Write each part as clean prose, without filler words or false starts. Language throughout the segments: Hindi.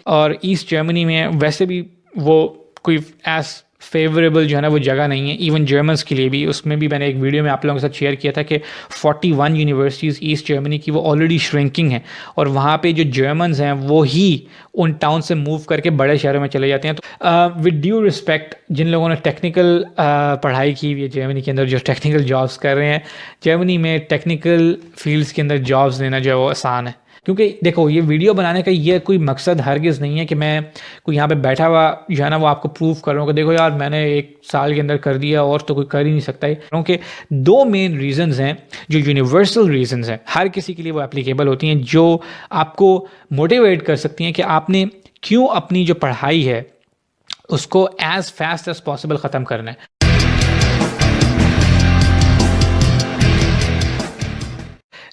और ईस्ट जर्मनी में वैसे भी वो कोई एज फेवरेबल जो है ना वो जगह नहीं है, इवन जर्मन्स के लिए भी। उसमें भी मैंने एक वीडियो में आप लोगों के साथ शेयर किया था कि 41 यूनिवर्सिटीज़ ईस्ट जर्मनी की वो ऑलरेडी श्रिंकिंग है, और वहाँ पे जो जर्मन्स हैं वो ही उन टाउन से मूव करके बड़े शहरों में चले जाते हैं। तो विद ड्यू रिस्पेक्ट, जिन लोगों ने टेक्निकल पढ़ाई की हुई है जर्मनी के अंदर, जो टेक्निकल जॉब्स कर रहे हैं, जर्मनी में टेक्निकल फील्ड्स के अंदर जॉब्स लेना जो है वो आसान है। क्योंकि देखो, ये वीडियो बनाने का ये कोई मकसद हरगिज़ नहीं है कि मैं कोई यहाँ पे बैठा हुआ जो है ना वो आपको प्रूव कर रहा हूँ कि देखो यार मैंने 1 साल के अंदर कर दिया और तो कोई कर ही नहीं सकता है। क्योंकि 2 मेन रीजंस हैं जो यूनिवर्सल रीजंस हैं, हर किसी के लिए वो एप्लीकेबल होती हैं, जो आपको मोटिवेट कर सकती हैं कि आपने क्यों अपनी जो पढ़ाई है उसको एज फास्ट एज पॉसिबल ख़त्म करना है।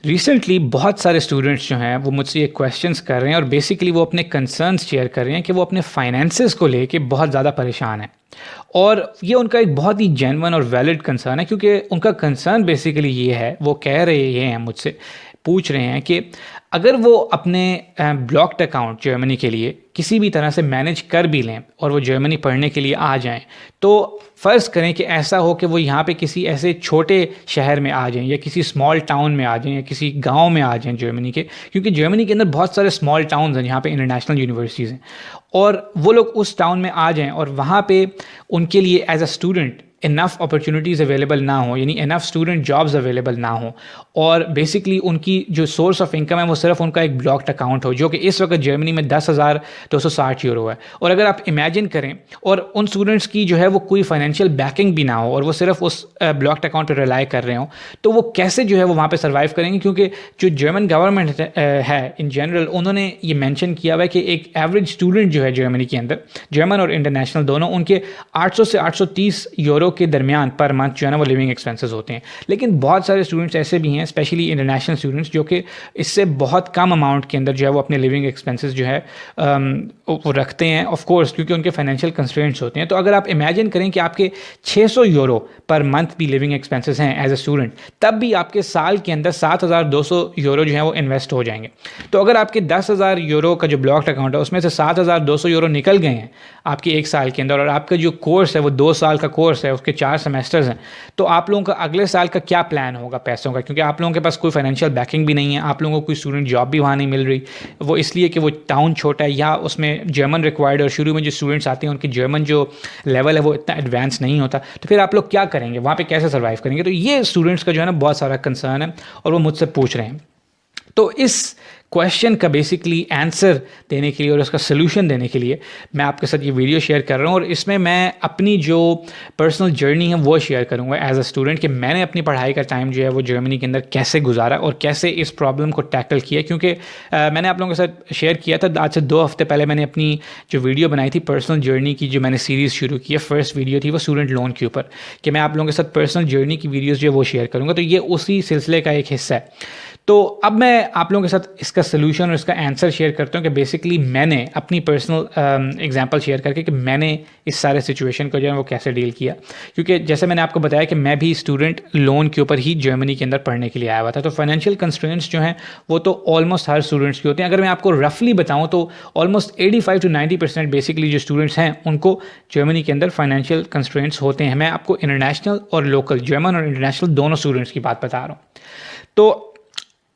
रिसेंटली बहुत सारे स्टूडेंट्स जो हैं वो मुझसे ये क्वेश्चंस कर रहे हैं, और बेसिकली वो अपने कंसर्न्स शेयर कर रहे हैं कि वो अपने फाइनेंसेस को लेके बहुत ज़्यादा परेशान हैं। और ये उनका एक बहुत ही जेन्युइन और वैलिड कंसर्न है, क्योंकि उनका कंसर्न बेसिकली ये है, वो कह रहे हैं मुझसे, पूछ रहे हैं कि अगर वो अपने ब्लॉक्ड अकाउंट जर्मनी के लिए किसी भी तरह से मैनेज कर भी लें और वो जर्मनी पढ़ने के लिए आ जाएं, तो फ़र्ज़ करें कि ऐसा हो कि वो यहाँ पे किसी ऐसे छोटे शहर में आ जाएं या किसी स्मॉल टाउन में आ जाएं या किसी गांव में आ जाएं जर्मनी के, क्योंकि जर्मनी के अंदर बहुत सारे स्मॉल टाउन्स हैं जहाँ पे इंटरनेशनल यूनिवर्सिटीज़ हैं, और वो लोग उस टाउन में आ जाएं और वहाँ पे उनके लिए as a student enough opportunities available ना हो, यानी इनफ स्टूडेंट जॉब्स अवेलेबल ना हो, और बेसिकली उनकी जो सोर्स ऑफ इनकम है वो सिर्फ उनका एक ब्लॉक्ड अकाउंट हो, जो कि इस वक्त जर्मनी में 10,260 यूरो है। और अगर आप इमेजिन करें, और उन स्टूडेंट्स की जो है वो कोई फाइनेंशियल बैकिंग भी ना हो और वो सिर्फ उस ब्लॉक्ड अकाउंट पर रिलाई कर रहे हो, तो वो कैसे जो है वो वहाँ पर सर्वाइव करेंगे? क्योंकि जो जर्मन गवर्नमेंट है इन जनरल, उन्होंने ये मैंशन किया हुआ है कि एक एवरेज स्टूडेंट जो है जर्मनी के अंदर, जर्मन और इंटरनेशनल दोनों, उनके 800 से 830 यूरो के दरमियान पर मंथ जो है ना वो लिविंग एक्सपेंसेस होते हैं। लेकिन बहुत सारे स्टूडेंट्स ऐसे भी हैं, स्पेशली इंटरनेशनल स्टूडेंट्स, जो कि इससे बहुत कम अमाउंट के अंदर जो है वो अपने लिविंग एक्सपेंसेस जो है वो रखते हैं, ऑफ कोर्स क्योंकि उनके फाइनेंशियल कंस्ट्रेंट्स होते हैं। तो अगर आप इमेजिन करें कि आपके 600 यूरो पर मंथ भी लिविंग एक्सपेंसेस हैं एज अ स्टूडेंट, तब भी आपके साल के अंदर 7,200 यूरो जो है वो इन्वेस्ट हो जाएंगे। तो अगर आपके 10,000 यूरो का जो ब्लॉक्ड अकाउंट है उसमें से 7,200 यूरो निकल गए हैं आपके 1 साल के अंदर, और आपका जो कोर्स है वो 2 साल का कोर्स है, उसके 4 सेमेस्टर्स हैं, तो आप लोगों का अगले साल का क्या प्लान होगा पैसों का? क्योंकि आप लोगों के पास कोई फाइनेंशियल बैकिंग भी नहीं है, आप लोगों को कोई स्टूडेंट जॉब भी वहाँ नहीं मिल रही, वो इसलिए कि वो टाउन छोटा है या उसमें जर्मन रिक्वायर्ड, और शुरू में जो स्टूडेंट्स आते हैं उनकी जर्मन जो लेवल है वो इतना एडवांस नहीं होता, तो फिर आप लोग क्या करेंगे वहाँ पे, कैसे सर्वाइव करेंगे? तो ये स्टूडेंट्स का जो है ना बहुत सारा कंसर्न है और वो मुझसे पूछ रहे हैं। तो इस क्वेश्चन का बेसिकली आंसर देने के लिए और उसका सलूशन देने के लिए मैं आपके साथ ये वीडियो शेयर कर रहा हूँ, और इसमें मैं अपनी जो पर्सनल जर्नी है वो शेयर करूँगा एज अ स्टूडेंट, कि मैंने अपनी पढ़ाई का टाइम जो है वो जर्मनी के अंदर कैसे गुजारा और कैसे इस प्रॉब्लम को टैकल किया। क्योंकि मैंने आप लोगों के साथ शेयर किया था, आज से 2 हफ्ते पहले मैंने अपनी जो वीडियो बनाई थी पर्सनल जर्नी की, जो मैंने सीरीज़ शुरू की है, फर्स्ट वीडियो थी वो स्टूडेंट लोन के ऊपर, कि मैं आप लोगों के साथ पर्सनल जर्नी की वीडियोज़ जो है वो शेयर करूँगा। तो ये उसी सिलसिले का एक हिस्सा है। तो अब मैं आप लोगों के साथ इसका सलूशन और इसका आंसर शेयर करता हूँ कि बेसिकली मैंने अपनी पर्सनल एग्जांपल शेयर करके कि मैंने इस सारे सिचुएशन को जो है वो कैसे डील किया। क्योंकि जैसे मैंने आपको बताया कि मैं भी स्टूडेंट लोन के ऊपर ही जर्मनी के अंदर पढ़ने के लिए आया हुआ था, तो फाइनेंशियल कंस्ट्रेंट्स जो हैं वो तो ऑलमोस्ट हर स्टूडेंट्स की होते हैं। अगर मैं आपको रफली बताऊँ तो ऑलमोस्ट 85 to 90% बेसिकली जो स्टूडेंट्स हैं उनको जर्मनी के अंदर फाइनेंशियल कंस्ट्रेंट्स होते हैं। मैं आपको इंटरनेशनल और लोकल, जर्मन और इंटरनेशनल दोनों स्टूडेंट्स की बात बता रहा हूँ। तो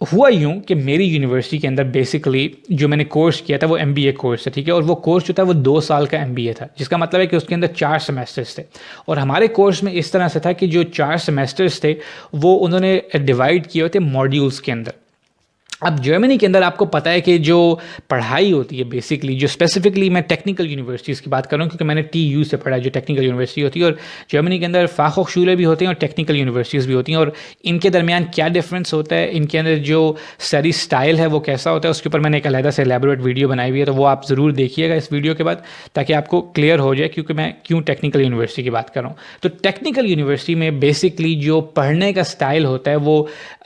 हुआ यूँ कि मेरी यूनिवर्सिटी के अंदर बेसिकली जो मैंने कोर्स किया था वो MBA कोर्स था, ठीक है, और वो कोर्स जो था वो 2 साल का MBA था, जिसका मतलब है कि उसके अंदर 4 सेमेस्टर्स थे। और हमारे कोर्स में इस तरह से था कि जो 4 सेमेस्टर्स थे वो उन्होंने डिवाइड किए हुए थे मॉड्यूल्स के अंदर। अब जर्मनी के अंदर आपको पता है कि जो पढ़ाई होती है बेसिकली, जो स्पेसिफिकली मैं टेक्निकल यूनिवर्सिटीज़ की बात कर रहा हूँ क्योंकि मैंने TU से पढ़ा है, जो टेक्निकल यूनिवर्सिटी होती है, और जर्मनी के अंदर फ़ाख़ोख़शूले भी होते हैं और टेक्निकल यूनिवर्सिटीज़ भी होती हैं। और इनके दरमियान क्या डिफरेंस होता है, इनके अंदर जो स्टडी स्टाइल है वो कैसा होता है, उसके ऊपर मैंने एक अलग से एलैबोरेट वीडियो बनाई हुई है, तो वो आप ज़रूर देखिएगा इस वीडियो के बाद, ताकि आपको क्लियर हो जाए क्योंकि मैं क्यों टेक्निकल यूनिवर्सिटी की बात कर रहा हूँ। तो टेक्निकल यूनिवर्सिटी में बेसिकली जो पढ़ने का स्टाइल होता है वो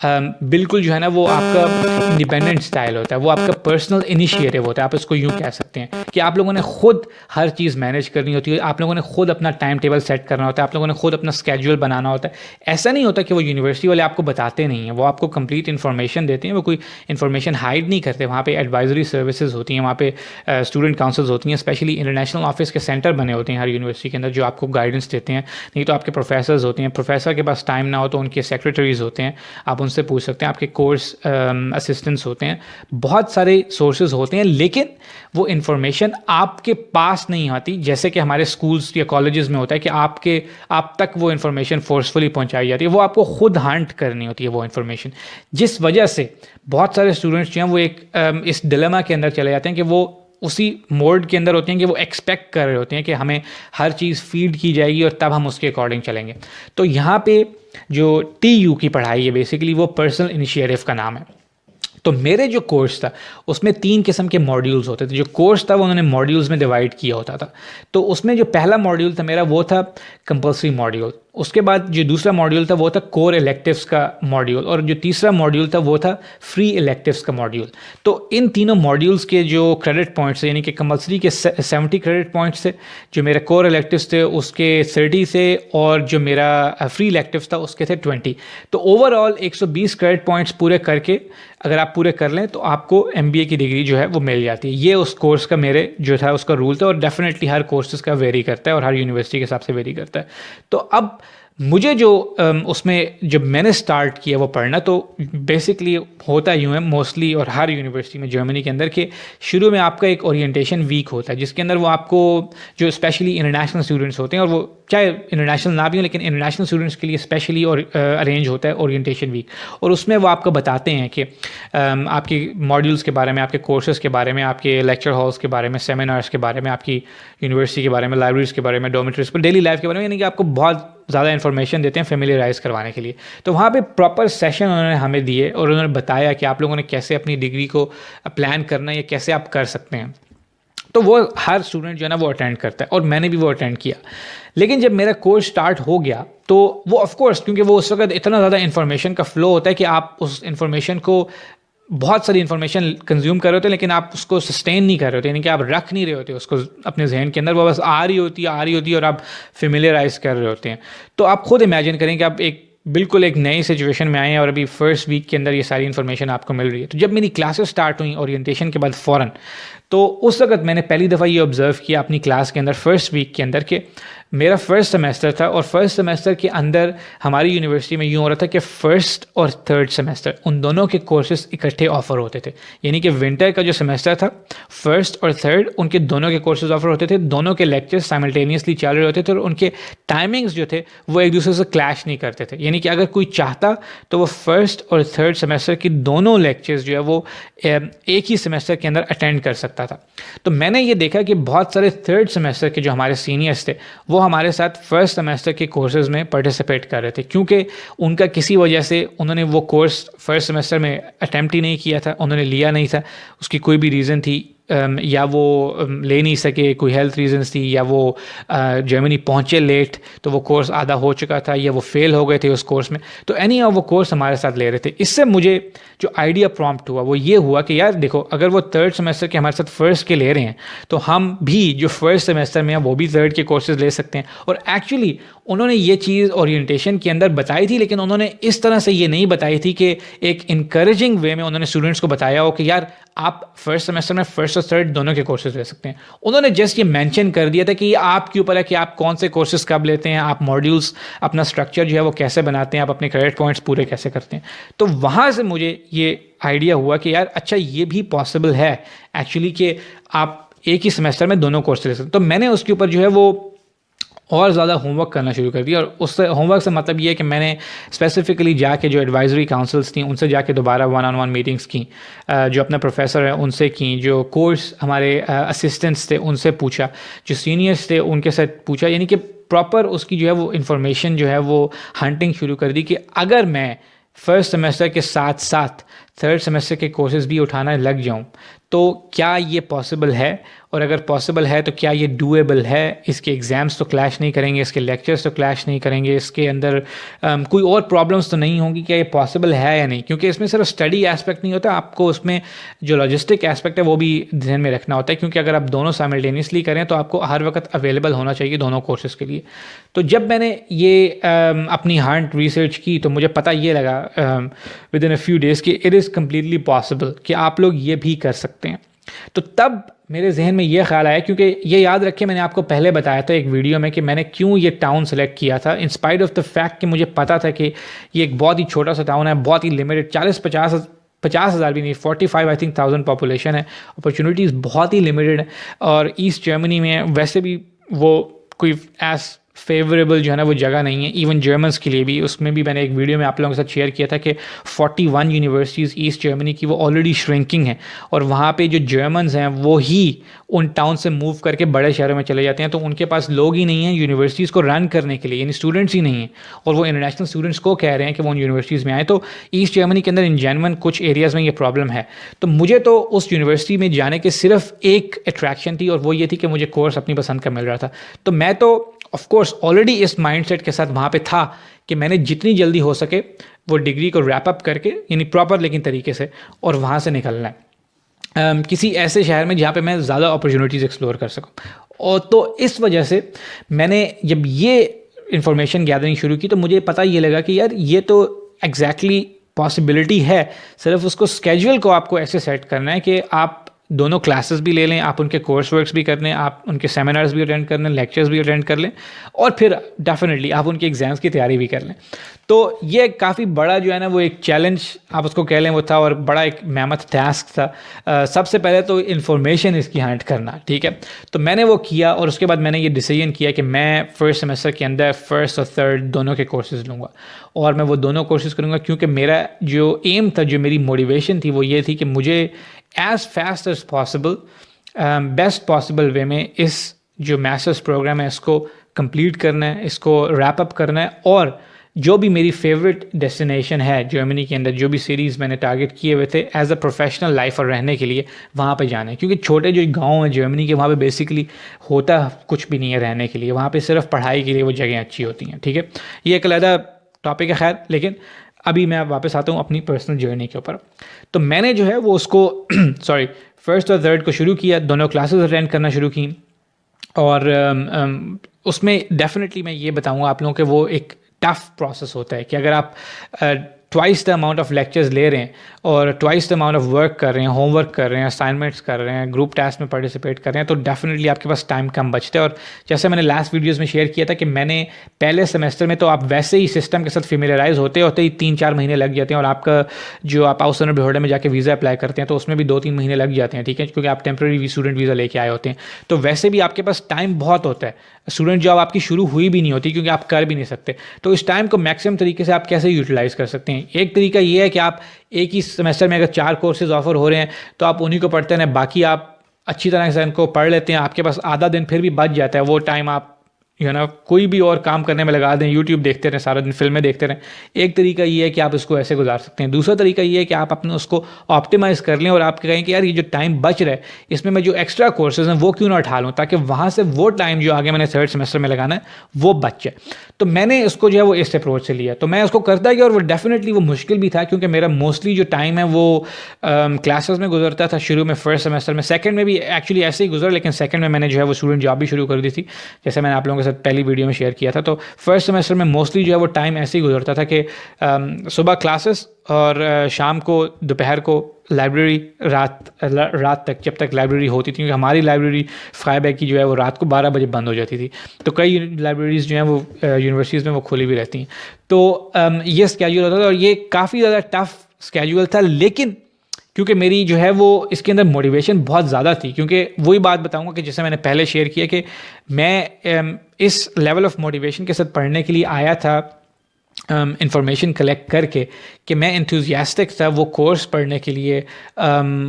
बिल्कुल जो है ना वो आपका इंडिपेंडेंट स्टाइल होता है, वो आपका पर्सनल इनिशिएटिव होता है, आप इसको यूँ कह सकते हैं कि आप लोगों ने खुद हर चीज़ मैनेज करनी होती है, आप लोगों ने खुद अपना टाइम टेबल सेट करना होता है, आप लोगों ने खुद अपना स्केड्यूल बनाना होता है। ऐसा नहीं होता कि वो यूनिवर्सिटी वाले आपको बताते नहीं हैं, वो आपको कंप्लीट इन्फॉर्मेशन देते हैं, वो कोई इन्फॉर्मेशन हाइड नहीं करते। वहाँ पे एडवाइजरी सर्विसेज होती हैं, वहाँ पे स्टूडेंट काउंसिल्स होती हैं, स्पेशली इंटरनेशनल ऑफिस के सेंटर बने होते हैं हर यूनिवर्सिटी के अंदर जो आपको गाइडेंस देते हैं। नहीं तो आपके प्रोफेसर्स होते हैं, प्रोफेसर के पास टाइम ना हो तो उनके सेक्रेटरीज होते हैं, आप उनसे पूछ सकते हैं, आपके कोर्स असिस्टेंट्स होते हैं, बहुत सारे सोर्सेज होते हैं, लेकिन वो इन्फॉर्मेशन आपके पास नहीं आती जैसे कि हमारे स्कूल्स या कॉलेजेस में होता है कि आप तक वो इन्फॉर्मेशन फोर्सफुली पहुंचाई जाती है, वो आपको खुद हंट करनी होती है वो इन्फॉर्मेशन। जिस वजह से बहुत सारे स्टूडेंट्स जो हैं वो एक इस डिलेमा के अंदर चले जाते हैं कि वो उसी मोड के अंदर होते हैं कि वो एक्सपेक्ट कर रहे होते हैं कि हमें हर चीज़ फीड की जाएगी और तब हम उसके अकॉर्डिंग चलेंगे। तो यहाँ पे जो TU की पढ़ाई है बेसिकली वो पर्सनल इनिशिएटिव का नाम है। तो मेरे जो कोर्स था उसमें 3 किस्म के मॉड्यूल्स होते थे। जो कोर्स था वो उन्होंने मॉड्यूल्स में डिवाइड किया होता था। तो उसमें जो पहला मॉड्यूल था मेरा वो था कंपल्सरी मॉड्यूल। उसके बाद जो दूसरा मॉड्यूल था वो था कोर इलेक्टिव्स का मॉड्यूल, और जो तीसरा मॉड्यूल था वो था फ्री इलेक्टिव्स का मॉड्यूल। तो इन तीनों मॉड्यूल्स के जो क्रेडिट पॉइंट्स यानी कि कंपल्सरी के 70 क्रेडिट पॉइंट्स थे, जो मेरे कोर इलेक्टिव्स थे उसके 30 थे, और जो मेरा फ्री इलेक्टिव्स था उसके थे 20। तो ओवरऑल 120 क्रेडिट पॉइंट्स पूरे करके अगर आप पूरे कर लें तो आपको MBA की डिग्री जो है वो मिल जाती है। ये उस कोर्स का मेरे जो था उसका रूल था, और डेफिनेटली हर कोर्सेज का वेरी करता है और हर यूनिवर्सिटी के हिसाब से वेरी करता है। तो अब मुझे जो उसमें जब मैंने स्टार्ट किया वो पढ़ना, तो बेसिकली होता यूँ है मोस्टली और हर यूनिवर्सिटी में जर्मनी के अंदर कि शुरू में आपका एक ओरिएंटेशन वीक होता है जिसके अंदर वो आपको जो स्पेशली इंटरनेशनल स्टूडेंट्स होते हैं, और वो चाहे इंटरनेशनल ना भी हो लेकिन इंटरनेशनल स्टूडेंट्स के लिए स्पेशली और अरेंज होता है ओरिएंटेशन वीक। और उसमें वो आपको बताते हैं कि आपकी मॉड्यूल्स के बारे में, आपके कोर्सेज़ के बारे में, आपके लेक्चर हॉल्स के बारे में, सेमिनार्स के बारे में, आपकी यूनिवर्सिटी के बारे में, लाइब्रेरीज़ के बारे में, डॉर्मेटरीज़ पर डेली लाइफ के बारे में, यानी कि आपको बहुत ज़्यादा इन्फॉर्मेशन देते हैं फेमिलियराइज करवाने के लिए। तो वहाँ पे प्रॉपर सेशन उन्होंने हमें दिए और उन्होंने बताया कि आप लोगों ने कैसे अपनी डिग्री को प्लान करना है या कैसे आप कर सकते हैं। तो वो हर स्टूडेंट जो है ना वो अटेंड करता है, और मैंने भी वो अटेंड किया। लेकिन जब मेरा कोर्स स्टार्ट हो गया तो वो ऑफ कोर्स, क्योंकि वो उस वक्त इतना ज़्यादा इन्फॉर्मेशन का फ्लो होता है कि आप उस इन्फॉर्मेशन को, बहुत सारी इन्फॉर्मेशन कंज्यूम कर रहे होते हैं लेकिन आप उसको सस्टेन नहीं कर रहे होते, यानी कि आप रख नहीं रहे होते उसको अपने जहन के अंदर, वो बस आ रही होती है और आप फेमिलियराइज कर रहे होते हैं। तो आप खुद इमेजिन करें कि आप बिल्कुल एक नई सिचुएशन में आए हैं और अभी फर्स्ट वीक के अंदर ये सारी इन्फॉर्मेशन आपको मिल रही है। तो जब मेरी क्लासेस स्टार्ट हुई ओरिएंटेशन के बाद फ़ौरन, तो उस वक्त मैंने पहली दफ़ा ये ऑब्ज़र्व किया अपनी क्लास के अंदर फर्स्ट वीक के अंदर कि मेरा फर्स्ट सेमेस्टर था, और फर्स्ट सेमेस्टर के अंदर हमारी यूनिवर्सिटी में यूँ हो रहा था कि फ़र्स्ट और थर्ड सेमेस्टर उन दोनों के कोर्सेज इकट्ठे ऑफ़र होते थे। यानी कि विंटर का जो सेमेस्टर था, फर्स्ट और थर्ड उनके दोनों के कोर्सेज ऑफ़र होते थे, दोनों के लेक्चर्स साइमल्टेनियसली चल रहे होते थे, और उनके टाइमिंग्स जो थे वो एक दूसरे से क्लैश नहीं करते थे। यानी कि अगर कोई चाहता तो वो फर्स्ट और थर्ड सेमेस्टर की दोनों लेक्चर्स जो है वो एक ही सेमेस्टर के अंदर अटेंड कर सकता था। तो मैंने ये देखा कि बहुत सारे थर्ड सेमेस्टर के जो हमारे सीनियर्स थे वो हमारे साथ फर्स्ट सेमेस्टर के कोर्सेज में पार्टिसिपेट कर रहे थे, क्योंकि उनका किसी वजह से उन्होंने वो कोर्स फर्स्ट सेमेस्टर में अटैम्प्ट ही नहीं किया था, उन्होंने लिया नहीं था, उसकी कोई भी रीज़न थी, या वो ले नहीं सके, कोई हेल्थ रीजंस थी, या वो जर्मनी पहुँचे लेट तो वो कोर्स आधा हो चुका था, या वो फेल हो गए थे उस कोर्स में। तो एनी वो कोर्स हमारे साथ ले रहे थे। इससे मुझे जो आइडिया प्रॉम्प्ट हुआ वो ये हुआ कि यार देखो, अगर वो थर्ड सेमेस्टर के हमारे साथ फर्स्ट के ले रहे हैं तो हम भी जो फर्स्ट सेमेस्टर में हैं वो भी थर्ड के कोर्सेज ले सकते हैं। और एक्चुअली उन्होंने ये चीज़ ओरिएंटेशन के अंदर बताई थी, लेकिन उन्होंने इस तरह से ये नहीं बताई थी कि एक इनकरेजिंग वे में उन्होंने स्टूडेंट्स को बताया हो कि यार आप फर्स्ट सेमेस्टर में फर्स्ट और थर्ड दोनों के कोर्सेज ले सकते हैं। उन्होंने जस्ट ये मेंशन कर दिया था कि ये आपके ऊपर है कि आप कौन से कोर्सेज कब लेते हैं, आप मॉड्यूल्स अपना स्ट्रक्चर जो है वो कैसे बनाते हैं, आप अपने क्रेडिट पॉइंट्स पूरे कैसे करते हैं। तो वहाँ से मुझे ये आइडिया हुआ कि यार अच्छा ये भी पॉसिबल है एक्चुअली कि आप एक ही सेमेस्टर में दोनों कोर्स ले सकते हैं। तो मैंने उसके ऊपर जो है वो और ज़्यादा होमवर्क करना शुरू कर दिया, और उससे होमवर्क से मतलब ये है कि मैंने स्पेसिफिकली जाके जो एडवाइजरी काउंसिल्स थी उनसे जाके दोबारा 1-on-1 मीटिंग्स की, जो अपने प्रोफेसर हैं उनसे की, जो कोर्स हमारे असिस्टेंट्स थे उनसे पूछा, जो सीनियर्स थे उनके साथ पूछा, यानी कि प्रॉपर उसकी जो है वो इन्फॉर्मेशन जो है वो हंटिंग शुरू कर दी कि अगर मैं फर्स्ट सेमेस्टर के साथ साथ थर्ड सेमेस्टर के कोर्सेज़ भी उठाना लग जाऊँ, तो क्या ये पॉसिबल है? और अगर पॉसिबल है तो क्या ये डूएबल है? इसके एग्ज़ाम्स तो क्लैश नहीं करेंगे, इसके लेक्चर्स तो क्लैश नहीं करेंगे, इसके अंदर कोई और प्रॉब्लम्स तो नहीं होंगी? क्या ये पॉसिबल है या नहीं? क्योंकि इसमें सिर्फ स्टडी एस्पेक्ट नहीं होता, आपको उसमें जो लॉजिस्टिक एस्पेक्ट है वो भी ध्यान में रखना होता है, क्योंकि अगर आप दोनों साइमल्टेनियसली करें तो आपको हर वक्त अवेलेबल होना चाहिए दोनों कोर्सेज़ के लिए। तो जब मैंने ये अपनी हार्ड रिसर्च की तो मुझे पता ये लगा with in a few days कि इट इज़ कम्प्लीटली पॉसिबल कि आप लोग ये भी कर सकते हैं। तो तब मेरे जहन में ये ख्याल आया, क्योंकि ये याद रखिए मैंने आपको पहले बताया था एक वीडियो में कि मैंने क्यों ये टाउन सेलेक्ट किया था, in spite of the fact कि मुझे पता था कि ये एक बहुत ही छोटा सा टाउन है, बहुत ही लिमिटेड, 50,000 भी नहीं, 45 आई थिंक 1000 पॉपुलेशन है, अपॉर्चुनिटीज़ बहुत ही लिमिटेड है। और ईस्ट जर्मनी में वैसे भी वो कोई एज फेवरेबल जो है ना वो जगह नहीं है, इवन जर्मन्स के लिए भी। उसमें भी मैंने एक वीडियो में आप लोगों के साथ शेयर किया था कि 41 यूनिवर्सिटीज़ ईस्ट जर्मनी की वो ऑलरेडी श्रिंकिंग है, और वहाँ पे जो जर्मन्स हैं वो ही उन टाउन से मूव करके बड़े शहरों में चले जाते हैं, तो उनके पास लोग ही नहीं हैं यूनिवर्सिटीज़ को रन करने के लिए, यानी स्टूडेंट्स ही नहीं हैं, और वो इंटरनेशनल स्टूडेंट्स को कह रहे हैं कि वो उन यूनिवर्सिटीज़ में आए। तो ईस्ट जर्मनी के अंदर इन जेन्युइन कुछ एरियाज़ में ये प्रॉब्लम है। तो मुझे तो उस यूनिवर्सिटी में जाने के सिर्फ एक अट्रैक्शन थी, और वो ये थी कि मुझे कोर्स अपनी पसंद का मिल रहा था। तो मैं तो ऑफ कोर्स ऑलरेडी इस माइंडसेट के साथ वहाँ पे था कि मैंने जितनी जल्दी हो सके वो डिग्री को रैप अप करके, यानी प्रॉपर लेकिन तरीके से, और वहाँ से निकलना है किसी ऐसे शहर में जहाँ पे मैं ज़्यादा अपॉर्चुनिटीज़ एक्सप्लोर कर सकूँ। और तो इस वजह से मैंने जब ये इंफॉर्मेशन गैदरिंग शुरू की तो मुझे पता ये लगा कि यार ये तो एग्जैक्टली पॉसिबिलिटी है, सिर्फ उसको स्केड्यूल को आपको ऐसे सेट करना है कि आप दोनों क्लासेस भी ले लें, आप उनके कोर्स वर्क्स भी कर लें, आप उनके सेमिनार्स भी अटेंड कर लें, लेक्चर्स भी अटेंड कर लें, और फिर डेफिनेटली आप उनके एग्ज़ाम्स की तैयारी भी कर लें। तो ये काफ़ी बड़ा जो है ना वो एक चैलेंज आप उसको कह लें वो था, और बड़ा एक मेहनत टास्क था। सबसे पहले तो इन्फॉर्मेशन इसकी हंट करना, ठीक है। तो मैंने वो किया, और उसके बाद मैंने ये डिसीजन किया कि मैं फर्स्ट सेमेस्टर के अंदर फर्स्ट और थर्ड दोनों के कोर्सेज़ लूँगा, और मैं वो दोनों कोर्सेज़ करूँगा, क्योंकि मेरा जो एम था, जो मेरी मोटिवेशन थी वो ये थी कि मुझे as fast as possible best possible way में इस जो मास्टर्स प्रोग्राम है इसको कंप्लीट करना है, इसको रैप अप करना है, और जो भी मेरी फेवरेट डेस्टिनेशन है जर्मनी के अंदर, जो भी सीरीज़ मैंने टारगेट किए हुए थे एज अ प्रोफेशनल लाइफ और रहने के लिए, वहाँ पे जाना है। क्योंकि छोटे जो गांव हैं जर्मनी के, वहाँ पे बेसिकली होता कुछ भी नहीं है रहने के लिए, वहाँ पे सिर्फ पढ़ाई के लिए वो जगह अच्छी होती हैं, ठीक है। ये एक अलग टॉपिक है खैर, लेकिन अभी मैं वापस आता हूँ अपनी पर्सनल जर्नी के ऊपर। तो मैंने जो है वो उसको सॉरी फर्स्ट और थर्ड को शुरू किया, दोनों क्लासेस अटेंड करना शुरू की, और उसमें डेफिनेटली मैं ये बताऊँगा आप लोगों के वो एक टफ प्रोसेस होता है कि अगर आप twice the amount of lectures ले रहे हैं और twice the amount of work कर रहे हैं, होमवर्क कर रहे हैं, असाइनमेंट्स कर रहे हैं, ग्रुप टेस्ट में पार्टिसिपेट कर रहे हैं, तो डेफिनेटली आपके पास टाइम कम बचता है। और जैसे मैंने लास्ट वीडियोस में शेयर किया था कि मैंने पहले सेमेस्टर में तो आप वैसे ही सिस्टम के साथ फेमिलियराइज होते होते ही 3-4 महीने लग जाते हैं, और आपका जो आप हाउस ओनर बिहोल्डर में जाके वीज़ा अप्लाई करते हैं तो उसमें भी 2-3 महीने लग जाते हैं, ठीक है, क्योंकि आप टेम्प्रेरी स्टूडेंट वीज़ा लेके आए होते हैं। तो वैसे भी आपके पास टाइम बहुत होता है, स्टूडेंट जॉब आपकी शुरू हुई भी नहीं होती क्योंकि आप कर भी नहीं सकते। तो इस टाइम को मैक्सिमम तरीके से आप कैसे यूटिलाइज़ कर सकते हैं? एक तरीका ये है कि आप एक ही सेमेस्टर में अगर 4 कोर्सेज ऑफर हो रहे हैं तो आप उन्हीं को पढ़ते हैं, बाकी आप अच्छी तरह से इनको पढ़ लेते हैं, आपके पास आधा दिन फिर भी बच जाता है। वो टाइम आप कोई भी और काम करने में लगा दें, यूट्यूब देखते रहें, सारा दिन फिल्में देखते रहें। एक तरीका ये है कि आप इसको ऐसे गुजार सकते हैं। दूसरा तरीका ये है कि आप अपने उसको ऑप्टिमाइज़ कर लें और आप कहें कि यार ये जो टाइम बच रहा है इसमें मैं जो एक्स्ट्रा कोर्सेज हैं वो क्यों ना उठा लूँ, ताकि वहाँ से वो टाइम जो आगे मैंने थर्ड सेमेस्टर में लगाना है वो बच जाए। तो मैंने इसको जो है वो इस अप्रोच से लिया। तो मैं उसको करता गया, और वो डेफिनेटली वो मुश्किल भी था क्योंकि मेरा मोस्टली जो टाइम है वो क्लासेस में गुजरता था शुरू में, फर्स्ट सेमेस्टर में। सेकंड में भी एक्चुअली ऐसे ही गुजरा, लेकिन सेकंड में मैंने जो है वो स्टूडेंट जॉब भी शुरू कर दी थी, जैसे मैंने आप लोगों के साथ पहली वीडियो में शेयर किया था। तो फर्स्ट सेमेस्टर में मोस्टली जो है वो टाइम ऐसे ही गुजरता था कि सुबह क्लासेस और शाम को दोपहर को लाइब्रेरी, रात तक जब तक लाइब्रेरी होती थी, क्योंकि हमारी लाइब्रेरी फाइव की जो है वो रात को 12 बजे बंद हो जाती थी। तो कई लाइब्रेरीज़ जो हैं वो यूनिवर्सिटीज़ में वो खुली भी रहती हैं। तो ये स्केड्यूल होता था, और ये काफ़ी ज़्यादा टफ स्केड्यूल था, लेकिन क्योंकि मेरी जो है वो इसके अंदर मोटिवेशन बहुत ज़्यादा थी, क्योंकि वही बात बताऊंगा कि जैसे मैंने पहले शेयर किया कि मैं इस लेवल ऑफ मोटिवेशन के साथ पढ़ने के लिए आया था, इंफॉर्मेशन कलेक्ट करके, कि मैं एंथुजियास्टिक था वो कोर्स पढ़ने के लिए,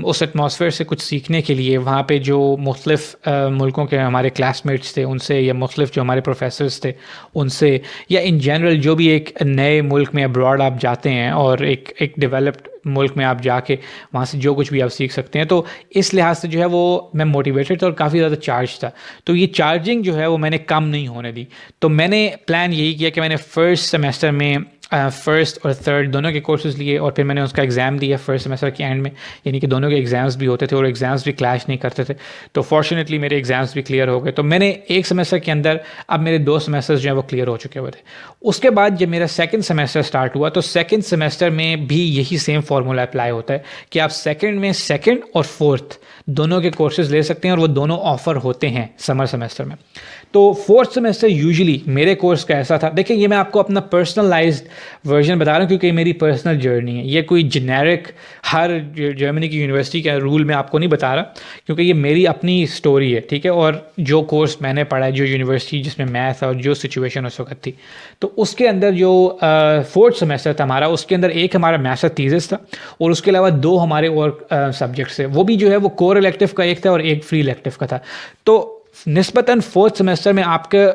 उस एटमॉस्फेयर से कुछ सीखने के लिए, वहाँ पे जो मुख्तलिफ मुल्कों के हमारे क्लासमेट्स थे उनसे, या मुख्तलिफ जो हमारे प्रोफेसर्स थे उनसे, या इन जनरल जो भी एक नए मुल्क में अब्रॉड आप जाते हैं और एक डेवलप्ड मुल्क में आप जाके वहाँ से जो कुछ भी आप सीख सकते हैं। तो इस लिहाज से जो है वो मैं मोटिवेटेड था और काफ़ी ज़्यादा चार्ज था। तो ये चार्जिंग जो है वो मैंने कम नहीं होने दी। तो मैंने प्लान यही किया कि मैंने फर्स्ट सेमेस्टर में फर्स्ट और थर्ड दोनों के कोर्सेज़ लिए और फिर मैंने उसका एग्ज़ाम दिया फर्स्ट सेमेस्टर के एंड में, यानी कि दोनों के एग्ज़ाम्स भी होते थे और एग्ज़ाम्स भी क्लैश नहीं करते थे। तो फॉर्चुनेटली मेरे एग्ज़ाम्स भी क्लियर हो गए। तो मैंने एक सेमेस्टर के अंदर अब मेरे 2 सेमेस्टर्स जो हैं वो क्लियर हो चुके हुए थे। उसके बाद जब मेरा सेकंड सेमेस्टर स्टार्ट हुआ तो सेकंड सेमेस्टर में भी यही सेम फार्मूला अप्लाई होता है कि आप सेकंड में सेकंड और फोर्थ दोनों के कोर्सेज ले सकते हैं और वो दोनों ऑफ़र होते हैं समर सेमेस्टर में। तो फोर्थ सेमेस्टर यूजुअली मेरे कोर्स का ऐसा था, देखिए ये मैं आपको अपना पर्सनलाइज्ड वर्जन बता रहा हूँ क्योंकि ये मेरी पर्सनल जर्नी है, ये कोई जेनेरिक हर जर्मनी की यूनिवर्सिटी का रूल मैं आपको नहीं बता रहा क्योंकि ये मेरी अपनी स्टोरी है, ठीक है। और जो कोर्स मैंने पढ़ा है, जो यूनिवर्सिटी जिसमें मैथ और जो सिचुएशन उस वक्त थी, तो उसके अंदर जो फोर्थ सेमेस्टर था हमारा, उसके अंदर एक हमारा मास्टर थीसिस था और उसके अलावा 2 हमारे और सब्जेक्ट्स थे। वो भी जो है वो कोर इलेक्टिव का एक था और एक फ्री इलेक्टिव का था। तो निस्बतन फोर्थ सेमेस्टर में आपके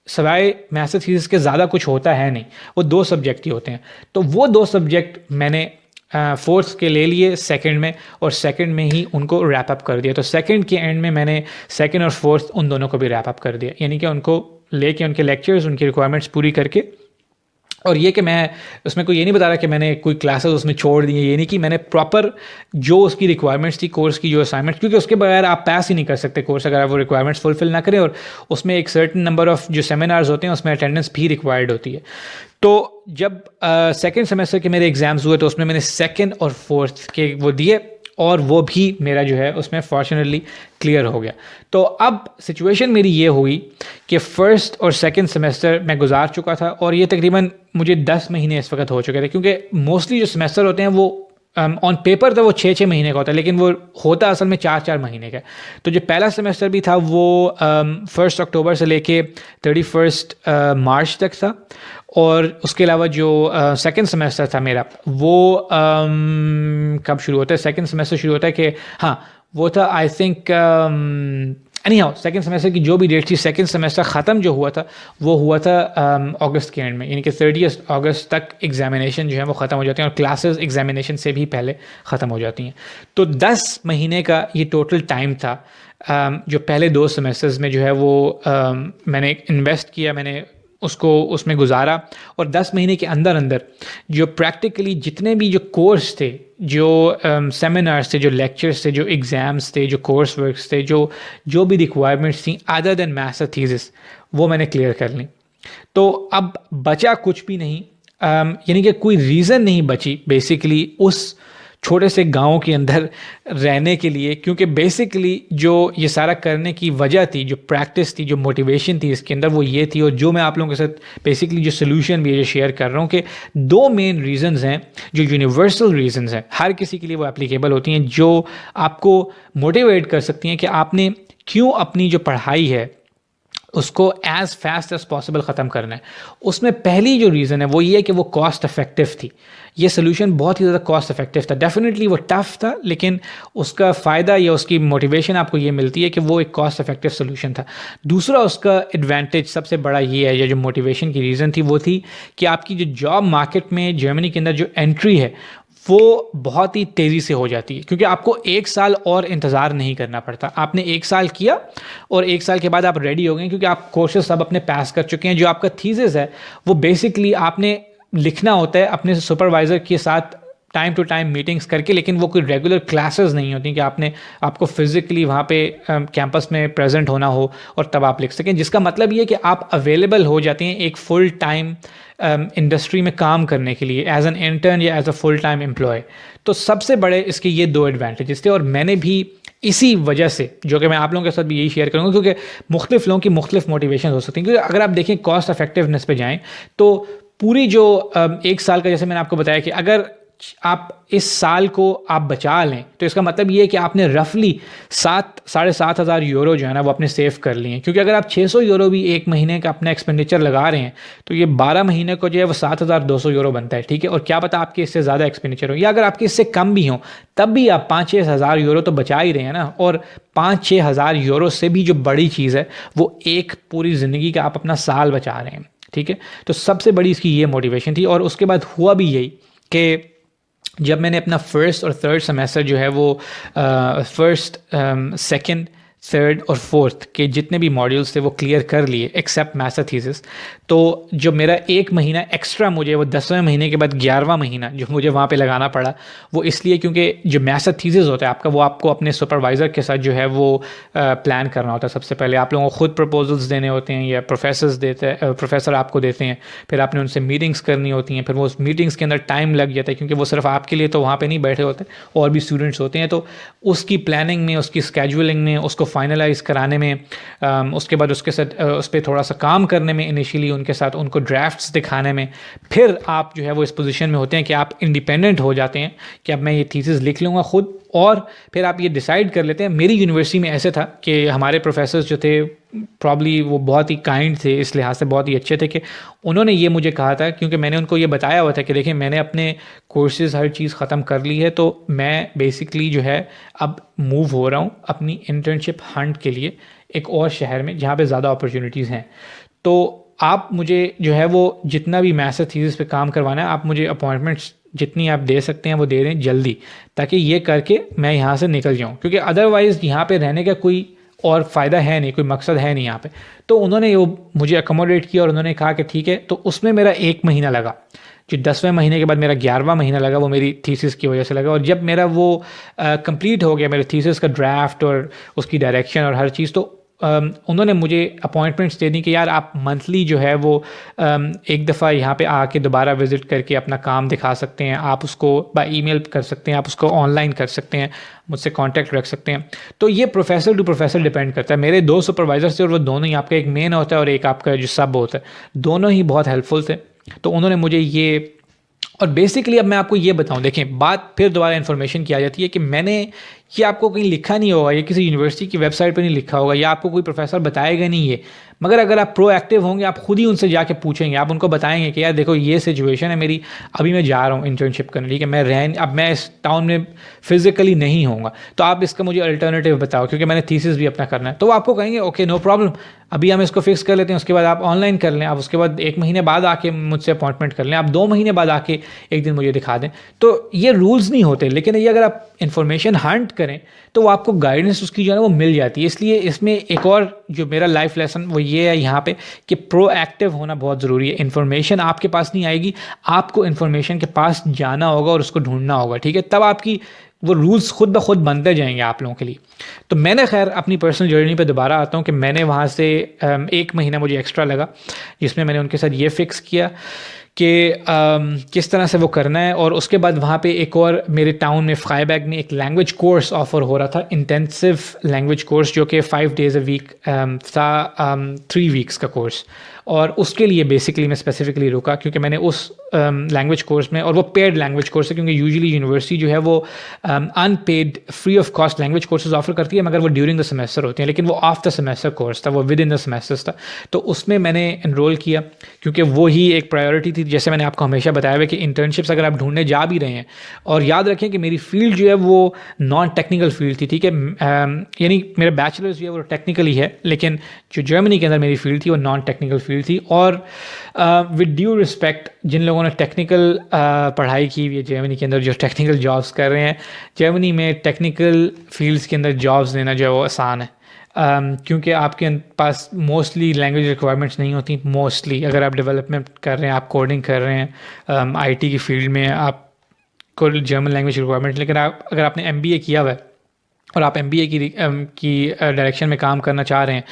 सवाए मास्टर थीसिस के ज़्यादा कुछ होता है नहीं, वो 2 सब्जेक्ट ही होते हैं। तो वो 2 सब्जेक्ट मैंने फोर्थ के ले लिए सेकंड में और सेकंड में ही उनको रैप अप कर दिया। तो सेकंड के एंड में मैंने सेकंड और फोर्थ उन दोनों को भी रैप अप कर दिया, यानी कि उनको लेके उनके लेक्चर्स, उनकी रिक्वायरमेंट्स पूरी करके। और ये कि मैं उसमें कोई ये नहीं बता रहा कि मैंने कोई क्लासेस उसमें छोड़ दी हैं, ये नहीं कि मैंने प्रॉपर जो उसकी रिक्वायरमेंट्स थी कोर्स की, जो असाइनमेंट, क्योंकि उसके बगैर आप पास ही नहीं कर सकते कोर्स अगर आप वो रिक्वायरमेंट्स फुलफिल ना करें। और उसमें एक सर्टेन नंबर ऑफ जो सेमिनार्स होते हैं उसमें अटेंडेंस भी रिक्वायर्ड होती है। तो जब सेकेंड सेमेस्टर के मेरे एग्जाम्स हुए तो उसमें मैंने सेकेंड और फोर्थ के वो दिए और वो भी मेरा जो है उसमें फॉर्चुनेटली क्लियर हो गया। तो अब सिचुएशन मेरी ये हुई कि फ़र्स्ट और सेकंड सेमेस्टर मैं गुजार चुका था और ये तकरीबन मुझे 10 महीने इस वक्त हो चुके थे, क्योंकि मोस्टली जो सेमेस्टर होते हैं वो ऑन पेपर तो वो 6-6 महीने का होता है, लेकिन वो होता असल में 4-4 महीने का। तो जो पहला सेमेस्टर भी था वो 1 अक्टूबर से लेके 31 मार्च तक था। और उसके अलावा जो सेकंड सेमेस्टर था मेरा वो कब शुरू होता है, सेकंड सेमेस्टर शुरू होता है कि हाँ वो था I think any how second semester की जो भी डेट थी, सेकेंड सेमेस्टर ख़त्म जो हुआ था वो हुआ था अगस्त के एंड में, यानी कि 30 अगस्त तक एग्जामिनेशन जो है वो ख़त्म हो जाते हैं और क्लासेस एग्जामिनेशन से भी पहले ख़त्म हो जाती हैं। तो 10 महीने का ये टोटल टाइम था जो पहले 2 सेमेस्टर्स में जो है वो मैंने इन्वेस्ट किया, मैंने उसको उसमें गुजारा। और 10 महीने के अंदर अंदर जो प्रैक्टिकली जितने भी जो कोर्स थे, जो सेमिनार्स थे, जो लेक्चर्स थे, जो एग्ज़ाम्स थे, जो कोर्स वर्क्स थे, जो भी रिक्वायरमेंट्स थी अदर देन मास्टर थीसिस, वो मैंने क्लियर कर ली। तो अब बचा कुछ भी नहीं, यानी कि कोई रीज़न नहीं बची बेसिकली उस छोटे से गांव के अंदर रहने के लिए, क्योंकि बेसिकली जो ये सारा करने की वजह थी, जो प्रैक्टिस थी, जो मोटिवेशन थी इसके अंदर वो ये थी। और जो मैं आप लोगों के साथ बेसिकली जो सोल्यूशन भी है जो शेयर कर रहा हूँ कि 2 मेन रीज़न्स हैं जो यूनिवर्सल रीज़न्स हैं, हर किसी के लिए वो एप्लीकेबल होती हैं, जो आपको मोटिवेट कर सकती हैं कि आपने क्यों अपनी जो पढ़ाई है उसको एज़ फास्ट एज़ पॉसिबल ख़त्म करना है। उसमें पहली जो रीज़न है वो ये है कि वो कॉस्ट इफ़ेक्टिव थी। ये सोल्यूशन बहुत ही ज़्यादा कॉस्ट इफ़ेक्टिव था। डेफिनेटली वो टफ़ था, लेकिन उसका फ़ायदा या उसकी मोटिवेशन आपको ये मिलती है कि वो एक कॉस्ट इफ़ेक्टिव सोल्यूशन था। दूसरा उसका एडवांटेज सबसे बड़ा ये है, या जो मोटिवेशन की रीज़न थी वो थी कि आपकी जो जॉब मार्केट में जर्मनी के अंदर जो एंट्री है वो बहुत ही तेज़ी से हो जाती है, क्योंकि आपको 1 साल और इंतज़ार नहीं करना पड़ता। आपने 1 साल किया और 1 साल के बाद आप रेडी हो गए, क्योंकि आप कोर्सेज सब अपने पास कर चुके हैं। जो आपका थीसिस है वो बेसिकली आपने लिखना होता है अपने सुपरवाइज़र के साथ टाइम टू टाइम मीटिंग्स करके, लेकिन वो कोई रेगुलर क्लासेस नहीं होती कि आपको फिज़िकली वहाँ पे कैंपस में प्रेजेंट होना हो और तब आप लिख सकें। जिसका मतलब ये है कि आप अवेलेबल हो जाते हैं एक फुल टाइम इंडस्ट्री में काम करने के लिए एज एन इंटर्न या as a full time employee. तो सबसे बड़े इसके ये 2 एडवांटेजेस थे और मैंने भी इसी वजह से, जो कि मैं आप लोगों के साथ भी यही शेयर करूँगा, क्योंकि मुख्तलिफ लोगों की मुख्तलिफ मोटिवेशन हो सकती हैं। क्योंकि अगर आप देखें कॉस्ट इफेक्टिवनेस पे जाएँ तो पूरी जो 1 साल का, जैसे मैंने आपको बताया कि अगर आप इस साल को आप बचा लें तो इसका मतलब ये है कि आपने रफली 7-7.5 हज़ार यूरो जो है ना वो अपने सेव कर लिए हैं। क्योंकि अगर आप 600 यूरो भी एक महीने का अपना एक्सपेंडिचर लगा रहे हैं तो ये 12 महीने को जो है वो 7,200 यूरो बनता है, ठीक है। और क्या पता आपके इससे ज़्यादा एक्सपेंडिचर हो, या अगर आपके इससे कम भी हों तब भी आप 5-6 हज़ार यूरो तो बचा ही रहे हैं ना। और 5-6 हज़ार यूरो से भी जो बड़ी चीज़ है वो एक पूरी ज़िंदगी का आप अपना साल बचा रहे हैं, ठीक है। तो सबसे बड़ी इसकी ये मोटिवेशन थी। और उसके बाद हुआ भी यही कि जब मैंने अपना फर्स्ट और थर्ड सेमेस्टर जो है वो फर्स्ट, सेकंड, थर्ड और फोर्थ के जितने भी मॉड्यूल्स थे वो क्लियर कर लिए एक्सेप्ट मैथ्स, तो जो मेरा एक महीना एक्स्ट्रा मुझे वो 10वें महीने के बाद 11वां महीना जो मुझे वहाँ पे लगाना पड़ा, वो इसलिए क्योंकि जो मैथ्स होता है आपका, वो आपको अपने सुपरवाइज़र के साथ जो है वो प्लान करना होता है। सबसे पहले आप लोगों को खुद प्रपोजल्स देने होते हैं या प्रोफेसर आपको देते हैं, फिर आपने उनसे मीटिंग्स करनी होती हैं, फिर वो उस मीटिंग्स के अंदर टाइम लग जाता है क्योंकि वो सिर्फ आपके लिए तो वहाँ पे नहीं बैठे होते, और भी स्टूडेंट्स होते हैं। तो उसकी प्लानिंग में, उसकी स्केजुलिंग में, उसको फाइनलाइज कराने में, उसके बाद उसके साथ उस पर थोड़ा सा काम करने में, इनिशियली उनके साथ उनको ड्राफ्ट्स दिखाने में, फिर आप जो है वो इस पोजीशन में होते हैं कि आप इंडिपेंडेंट हो जाते हैं कि अब मैं ये थीसिस लिख लूँगा खुद, और फिर आप ये डिसाइड कर लेते हैं। मेरी यूनिवर्सिटी में ऐसे था कि हमारे प्रोफेसर्स जो थे प्रॉब्ली वो बहुत ही काइंड थे, इस लिहाज से बहुत ही अच्छे थे कि उन्होंने ये मुझे कहा था, क्योंकि मैंने उनको ये बताया हुआ था कि देखिए मैंने अपने कोर्सेज़ हर चीज़ ख़त्म कर ली है, तो मैं बेसिकली जो है अब मूव हो रहा हूँ अपनी इंटर्नशिप हंट के लिए एक और शहर में जहाँ पे ज़्यादा अपॉर्चुनिटीज़ हैं। तो आप मुझे जो है वो जितना भी मैथ्स थीसिस पे काम करवाना है, आप मुझे अपॉइंटमेंट्स जितनी आप दे सकते हैं वो दे दें जल्दी, ताकि ये करके मैं यहाँ से निकल जाऊँ, क्योंकि अदरवाइज़ यहाँ पे रहने का कोई और फ़ायदा है नहीं, कोई मकसद है नहीं यहाँ पे। तो उन्होंने वो मुझे अकोमोडेट किया और उन्होंने कहा कि ठीक है। तो उसमें मेरा एक महीना लगा, जो 10वें महीने के बाद मेरा 11वां महीना लगा, वो मेरी थीसिस की वजह से लगा। और जब मेरा वो कंप्लीट हो गया, मेरे थीसिस का ड्राफ्ट और उसकी डायरेक्शन और हर चीज़, तो उन्होंने मुझे अपॉइंटमेंट्स दे दी कि यार आप मंथली जो है वो एक दफ़ा यहाँ पे आके दोबारा विज़िट करके अपना काम दिखा सकते हैं, आप उसको बाय ईमेल कर सकते हैं, आप उसको ऑनलाइन कर सकते हैं, मुझसे कांटेक्ट रख सकते हैं। तो ये प्रोफेसर टू प्रोफेसर डिपेंड करता है। मेरे 2 सुपरवाइज़र थे और वो दोनों ही, आपका एक मेन होता है और एक आपका जो सब होता है, दोनों ही बहुत हेल्पफुल थे। तो उन्होंने मुझे ये, और बेसिकली अब मैं आपको ये बताऊं, देखें बात फिर दोबारा इन्फॉर्मेशन की आ जाती है कि मैंने ये आपको कहीं लिखा नहीं होगा, ये किसी यूनिवर्सिटी की वेबसाइट पर नहीं लिखा होगा, या आपको कोई प्रोफेसर बताएगा नहीं ये, मगर अगर आप प्रोएक्टिव होंगे, आप खुद ही उनसे जाके पूछेंगे, आप उनको बताएंगे कि यार देखो ये सिचुएशन है मेरी, अभी मैं जा रहा हूँ इंटर्नशिप करने, ठीक है, अब मैं इस टाउन में फिजिकली नहीं होऊंगा, तो आप इसका मुझे अल्टरनेटिव बताओ, क्योंकि मैंने थीसिस भी अपना करना है। तो वो आपको कहेंगे ओके नो प्रॉब्लम, अभी हम इसको फिक्स कर लेते हैं, उसके बाद आप ऑनलाइन कर लें, आप उसके बाद 1 महीने बाद आके मुझसे अपॉइंटमेंट कर लें, आप 2 महीने बाद आके एक दिन मुझे दिखा दें। तो ये रूल्स नहीं होते, लेकिन ये अगर आप इन्फॉर्मेशन हंट करें तो वो आपको गाइडेंस उसकी जो है वो मिल जाती है। इसलिए इसमें एक और जो मेरा लाइफ लेसन वो ये है यहाँ पे कि प्रोएक्टिव होना बहुत ज़रूरी है। इन्फॉर्मेशन आपके पास नहीं आएगी, आपको इन्फॉर्मेशन के पास जाना होगा और उसको ढूंढना होगा, ठीक है, तब आपकी वो रूल्स खुद ब खुद बनते जाएंगे आप लोगों के लिए। तो मैंने खैर अपनी पर्सनल जर्नी पे दोबारा आता हूँ कि मैंने वहाँ से 1 महीना मुझे एक्स्ट्रा लगा, जिसमें मैंने उनके साथ ये फ़िक्स किया कि किस तरह से वो करना है। और उसके बाद वहाँ पे एक और मेरे टाउन में फ्राइबर्ग में एक लैंग्वेज कोर्स ऑफ़र हो रहा था, इंटेंसिव लैंग्वेज कोर्स, जो कि 5 डेज़ अ वीक था, 3 वीक्स का कोर्स। और उसके लिए बेसिकली मैं स्पेसिफिकली रुका क्योंकि मैंने उस लैंग्वेज कोर्स में, और वो पेड लैंग्वेज कोर्स है क्योंकि यूजुअली यूनिवर्सिटी जो है वो unpaid free of cost language courses offer करती है, मगर वो ड्यूरिंग द सेमेस्टर होती हैं, लेकिन वो ऑफ द सेमेस्टर कोर्स था, वो विद इन द सेमेस्टर्स था। तो उसमें मैंने इनरोल किया क्योंकि वो ही एक प्रायोरिटी थी। जैसे मैंने आपको हमेशा बताया हुआ कि इंटर्नशिप्स अगर आप ढूंढने जा भी रहे हैं, और याद रखें कि मेरी फील्ड जो है वो नॉन टेक्निकल फील्ड थी, ठीक है, यानी मेरा बैचलर्स जो है वो टेक्निकली है, लेकिन जो जर्मनी के अंदर मेरी फील्ड थी वो नॉन टेक्निकल फील्ड थी। और विद ड्यू रिस्पेक्ट जिन लोगों ने टेक्निकल पढ़ाई की हुई है जर्मनी के अंदर, जो टेक्निकल जॉब्स कर रहे हैं, जर्मनी में टेक्निकल फील्ड्स के अंदर जॉब्स लेना जो है वो आसान है, क्योंकि आपके पास मोस्टली लैंग्वेज रिक्वायरमेंट्स नहीं होती। मोस्टली अगर आप डेवलपमेंट कर रहे हैं, आप कोडिंग कर रहे हैं, आईटी की फील्ड में आपको जर्मन लैंग्वेज रिक्वायरमेंट, लेकिन अगर आपने एमबीए किया हुआ है और आप एमबीए की डायरेक्शन में काम करना चाह रहे हैं,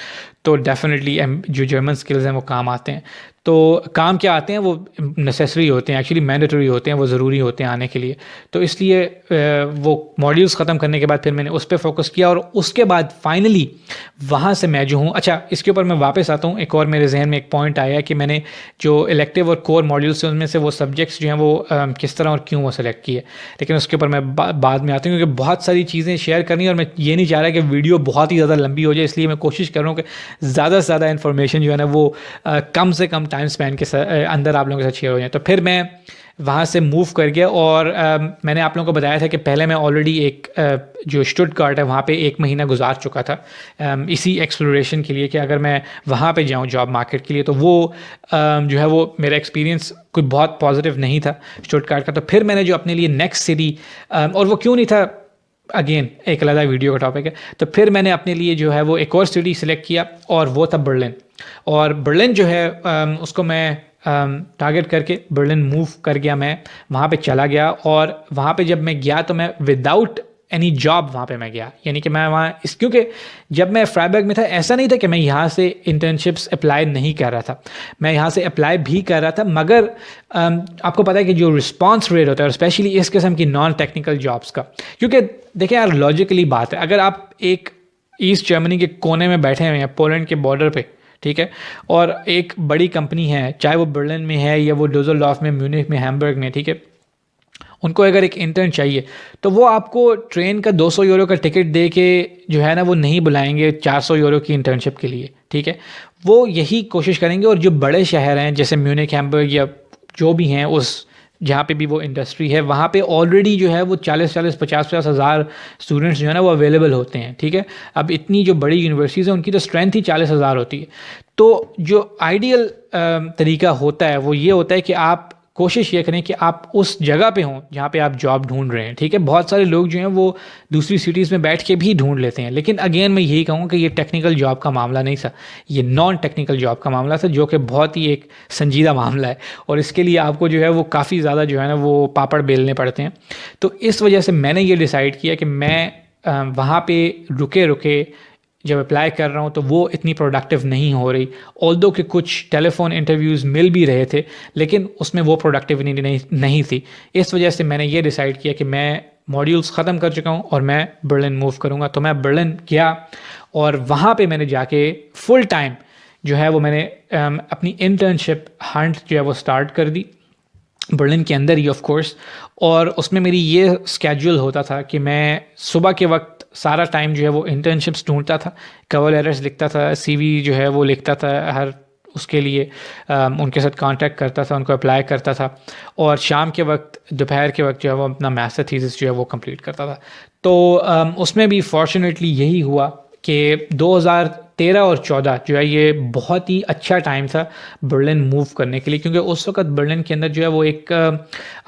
तो डेफिनेटली जो जर्मन स्किल्स हैं वो काम आते हैं। तो काम क्या आते हैं, वो नेसेसरी होते हैं, एक्चुअली मैंडेटरी होते हैं, वो ज़रूरी होते हैं आने के लिए। तो इसलिए वो मॉड्यूल्स ख़त्म करने के बाद फिर मैंने उस पर फोकस किया, और उसके बाद फाइनली वहाँ से मैं जो हूँ, अच्छा इसके ऊपर मैं वापस आता हूँ। एक और मेरे जहन में एक पॉइंट आया कि मैंने जो इलेक्टिव और कोर मॉड्यूल्स हैं उनमें से वो सब्जेक्ट्स जो हैं वो किस तरह और क्यों वो सेलेक्ट किए, लेकिन उसके ऊपर मैं बाद में आता हूँ, क्योंकि बहुत सारी चीज़ें शेयर करनी है और मैं ये नहीं चाह रहा कि वीडियो बहुत ही ज़्यादा लंबी हो जाए। इसलिए मैं कोशिश कर रहा हूँ कि ज़्यादा से ज़्यादा इन्फॉर्मेशन जो है ना वो कम से कम टाइम स्पैन के अंदर आप लोगों के साथ शेयर हो जाए। तो फिर मैं वहाँ से मूव कर गया और मैंने आप लोगों को बताया था कि पहले मैं ऑलरेडी एक जो स्टुटगार्ट है वहाँ पे 1 महीना गुजार चुका था इसी एक्सप्लोरेशन के लिए कि अगर मैं वहाँ पे जाऊँ जॉब मार्केट के लिए, तो वो जो है वो मेरा एक्सपीरियंस कोई बहुत पॉजिटिव नहीं था स्टुटगार्ट का। तो फिर मैंने जो अपने लिए नेक्स्ट सिटी, और वो क्यों नहीं था, अगेन एक अलग वीडियो का टॉपिक है, तो फिर मैंने अपने लिए जो है वो एक और सिटी सिलेक्ट किया और वो था बर्लिन। और बर्लिन जो है उसको मैं टारगेट करके बर्लिन मूव कर गया, मैं वहाँ पे चला गया। और वहाँ पे जब मैं गया तो मैं विदाउट एनी जॉब वहाँ पे मैं गया, यानी कि मैं वहाँ क्योंकि जब मैं फ्राइबर्ग में था ऐसा नहीं था कि मैं यहाँ से इंटर्नशिप्स अप्लाई नहीं कर रहा था, मैं यहाँ से अप्लाई भी कर रहा था, मगर आपको पता है कि जो रिस्पांस रेट होता है स्पेशली इस किस्म की नॉन टेक्निकल जॉब्स का, क्योंकि देखिए यार लॉजिकली बात है, अगर आप एक ईस्ट जर्मनी के कोने में बैठे हुए हैं पोलैंड के बॉर्डर पे, ठीक है, और एक बड़ी कंपनी है, चाहे वो बर्लिन में है या वो डुससेलडॉर्फ में, म्यूनिख में, हैम्बर्ग में, ठीक है, उनको अगर एक इंटर्न चाहिए तो वो आपको ट्रेन का 200 यूरो का टिकट दे के जो है ना वो नहीं बुलाएंगे 400 यूरो की इंटर्नशिप के लिए, ठीक है। वो यही कोशिश करेंगे। और जो बड़े शहर हैं जैसे म्यूनिख, हैम्बर्ग या जो भी हैं उस जहाँ पे भी वो इंडस्ट्री है, वहाँ पे ऑलरेडी जो है वो 40-50 हज़ार स्टूडेंट्स जो है ना वो अवेलेबल होते हैं, ठीक है। अब इतनी जो बड़ी यूनिवर्सिटीज़ हैं उनकी तो स्ट्रेंथ ही 40,000 होती है। तो जो आइडियल तरीका होता है वो ये होता है कि आप कोशिश ये करें कि आप उस जगह पे हों जहाँ पे आप जॉब ढूंढ रहे हैं, ठीक है। बहुत सारे लोग जो हैं वो दूसरी सिटीज़ में बैठ के भी ढूंढ लेते हैं, लेकिन अगेन मैं यही कहूँगा कि ये टेक्निकल जॉब का मामला नहीं था, ये नॉन टेक्निकल जॉब का मामला था, जो कि बहुत ही एक संजीदा मामला है और इसके लिए आपको जो है वो काफ़ी ज़्यादा जो है ना वो पापड़ बेलने पड़ते हैं। तो इस वजह से मैंने ये डिसाइड किया कि मैं वहाँ पर रुके रुके जब अप्लाई कर रहा हूँ तो वो इतनी प्रोडक्टिव नहीं हो रही, ऑल्दो कि कुछ टेलीफोन इंटरव्यूज़ मिल भी रहे थे, लेकिन उसमें वो प्रोडक्टिविटी नहीं थी। इस वजह से मैंने ये डिसाइड किया कि मैं मॉड्यूल्स ख़त्म कर चुका हूँ और मैं बर्लिन मूव करूँगा। तो मैं बर्लिन गया और वहाँ पे मैंने जाके फुल टाइम जो है वो मैंने अपनी इंटर्नशिप हंट जो है वो स्टार्ट कर दी बर्लिन के अंदर ही ऑफ कोर्स। और उसमें मेरी ये स्केड्यूल होता था कि मैं सुबह के वक्त सारा टाइम जो है वो इंटर्नशिप्स ढूंढता था, कवर लेटर्स लिखता था, सीवी जो है वो लिखता था हर उसके लिए, उनके साथ कांटेक्ट करता था, उनको अप्लाई करता था, और शाम के वक्त दोपहर के वक्त जो है वो अपना मास्टर थीसिस जो है वो कंप्लीट करता था। तो उसमें भी फॉर्चुनेटली यही हुआ कि 2013 और 14 जो है ये बहुत ही अच्छा टाइम था बर्लिन मूव करने के लिए, क्योंकि उस वक्त बर्लिन के अंदर जो है वो एक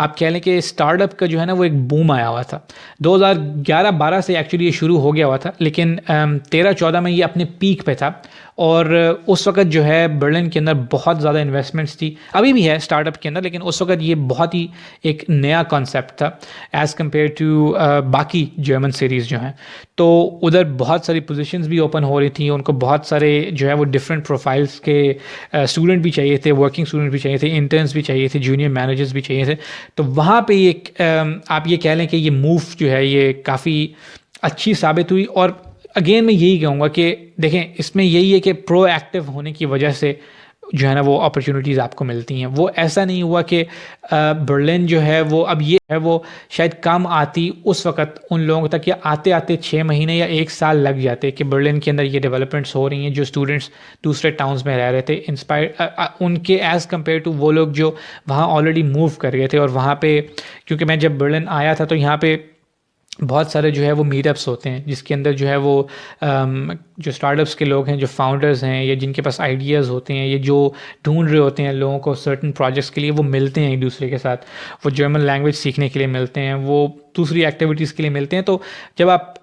आप कह लें कि स्टार्टअप का जो है ना वो एक बूम आया हुआ था। 2011-12 से एक्चुअली ये शुरू हो गया हुआ था, लेकिन 13-14 में ये अपने पीक पे था। और उस वक्त जो है बर्लिन के अंदर बहुत ज़्यादा इन्वेस्टमेंट्स थी, अभी भी है स्टार्टअप के अंदर, लेकिन उस वक्त ये बहुत ही एक नया कॉन्सेप्ट था एज़ कम्पेयर टू बाकी जर्मन सीरीज़ जो हैं। तो उधर बहुत सारी पोजीशंस भी ओपन हो रही थी, उनको बहुत सारे जो है वो डिफरेंट प्रोफाइल्स के स्टूडेंट भी चाहिए थे, वर्किंग स्टूडेंट भी चाहिए थे, इंटर्न्स भी चाहिए थे, जूनियर मैनेजर्स भी चाहिए थे। तो वहाँ पे एक आप ये कह लें कि ये मूव जो है ये काफ़ी अच्छी साबित हुई। और अगेन मैं यही कहूँगा कि देखें इसमें यही है कि प्रोएक्टिव होने की वजह से जो है ना वो अपॉर्चुनिटीज़ आपको मिलती हैं। वो ऐसा नहीं हुआ कि बर्लिन जो है वो अब ये है वो शायद कम आती उस वक़्त उन लोगों तक, या आते आते 6 महीने या 1 साल लग जाते कि बर्लिन के अंदर ये डेवलपमेंट्स हो रही हैं, जो स्टूडेंट्स दूसरे टाउन्स में रह रहे थे इंस्पायर उनके एज़ कम्पेयर टू वो लोग जो वहाँ ऑलरेडी मूव कर गए थे। और वहाँ पे क्योंकि मैं जब बर्लिन आया था तो यहाँ पे बहुत सारे जो है वो मीटअप्स होते हैं, जिसके अंदर जो है वो जो स्टार्टअप्स के लोग हैं, जो फाउंडर्स हैं, या जिनके पास आइडियाज़ होते हैं, ये जो ढूंढ रहे होते हैं लोगों को सर्टन प्रोजेक्ट्स के लिए, वो मिलते हैं एक दूसरे के साथ, वो जर्मन लैंग्वेज सीखने के लिए मिलते हैं, वो दूसरी एक्टिविटीज़ के लिए मिलते हैं। तो जब आप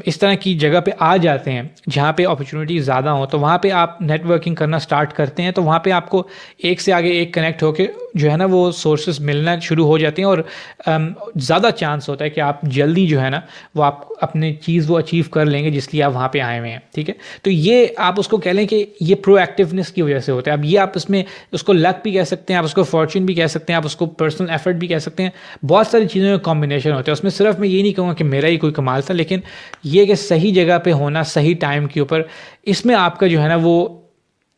इस तरह की जगह पे आ जाते हैं जहाँ पे अपॉर्चुनिटी ज़्यादा हो, तो वहाँ पे आप नेटवर्किंग करना स्टार्ट करते हैं, तो वहाँ पे आपको एक से आगे एक कनेक्ट होके जो है ना वो सोर्सेज मिलना शुरू हो जाते हैं। और ज़्यादा चांस होता है कि आप जल्दी जो है ना वो आप अपनी चीज़ वो अचीव कर लेंगे जिसलिए आप वहाँ पे आए हुए हैं, ठीक है। तो ये आप उसको कह लें कि ये प्रोएक्टिवनेस की वजह से होता है। अब ये आप इसमें उसको लक भी कह सकते हैं, आप उसको फॉर्चून भी कह सकते हैं, आप उसको पर्सनल एफर्ट भी कह सकते हैं, बहुत सारी चीज़ों का कॉम्बिनेशन होता है उसमें। सिर्फ मैं ये नहीं कहूँगा कि मेरा ही कोई कमाल था, लेकिन ये कि सही जगह पे होना, सही टाइम के ऊपर, इसमें आपका जो है ना वो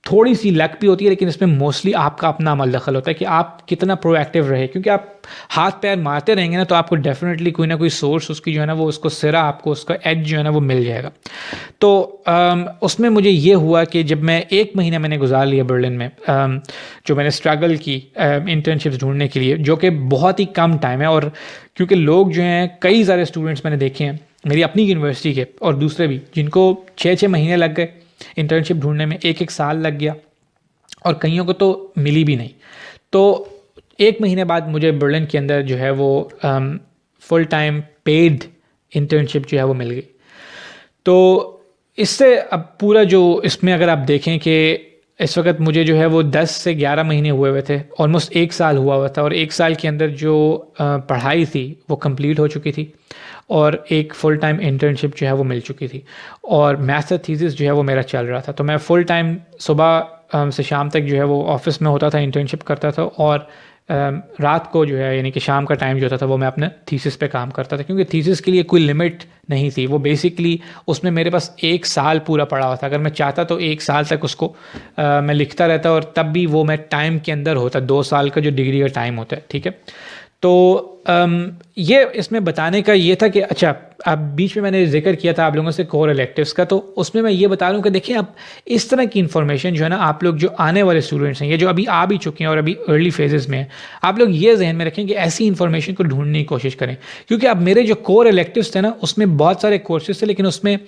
थोड़ी सी लक भी होती है, लेकिन इसमें मोस्टली आपका अपना अमल दखल होता है कि आप कितना प्रोएक्टिव रहे, क्योंकि आप हाथ पैर मारते रहेंगे ना तो आपको डेफिनेटली कोई ना कोई सोर्स उसकी जो है ना वो उसको सिरा आपको उसका एज जो है ना वो मिल जाएगा। तो उसमें मुझे ये हुआ कि जब मैं 1 महीना मैंने गुजार लिया बर्लिन में, जो मैंने स्ट्रगल की इंटर्नशिप्स ढूंढने के लिए, जो कि बहुत ही कम टाइम है। और क्योंकि लोग जो हैं कई सारे स्टूडेंट्स मैंने देखे हैं मेरी अपनी यूनिवर्सिटी के और दूसरे भी, जिनको 6-6 महीने लग गए इंटर्नशिप ढूंढने में, 1-1 साल लग गया और कईयों को तो मिली भी नहीं। तो 1 महीने बाद मुझे बर्लिन के अंदर जो है वो फुल टाइम पेड इंटर्नशिप जो है वो मिल गई। तो इससे अब पूरा जो इसमें अगर आप देखें कि इस वक्त मुझे जो है वो 10 से 11 महीने हुए था, ऑलमोस्ट 1 साल हुआ था, और 1 साल के अंदर जो पढ़ाई थी वो कंप्लीट हो चुकी थी और एक फुल टाइम इंटर्नशिप जो है वो मिल चुकी थी और मास्टर थीसिस जो है वो मेरा चल रहा था। तो मैं फुल टाइम सुबह से शाम तक जो है वो ऑफिस में होता था, इंटर्नशिप करता था, और रात को जो है यानी कि शाम का टाइम जो होता था वो मैं अपने थीसिस पे काम करता था, क्योंकि थीसिस के लिए कोई लिमिट नहीं थी। वो बेसिकली उसमें मेरे पास 1 साल पूरा पड़ा हुआ था। अगर मैं चाहता तो 1 साल तक उसको मैं लिखता रहता, और तब भी वो मैं टाइम के अंदर होता, 2 साल का जो डिग्री का टाइम होता है, ठीक है। तो ये इसमें बताने का ये था कि अच्छा, अब बीच में मैंने जिक्र किया था आप लोगों से कोर इलेक्टिव्स का, तो उसमें मैं ये बता रहा हूँ कि देखिए आप इस तरह की इन्फॉर्मेशन जो है ना, आप लोग जो आने वाले स्टूडेंट्स हैं, ये जो अभी आ भी चुके हैं और अभी अर्ली फेजेस में हैं, आप लोग ये जहन में रखें कि ऐसी इन्फॉर्मेशन को ढूंढने की कोशिश करें। क्योंकि अब मेरे जो कोर इलेक्टिव्स थे ना, उसमें बहुत सारे कोर्सेज थे, लेकिन उसमें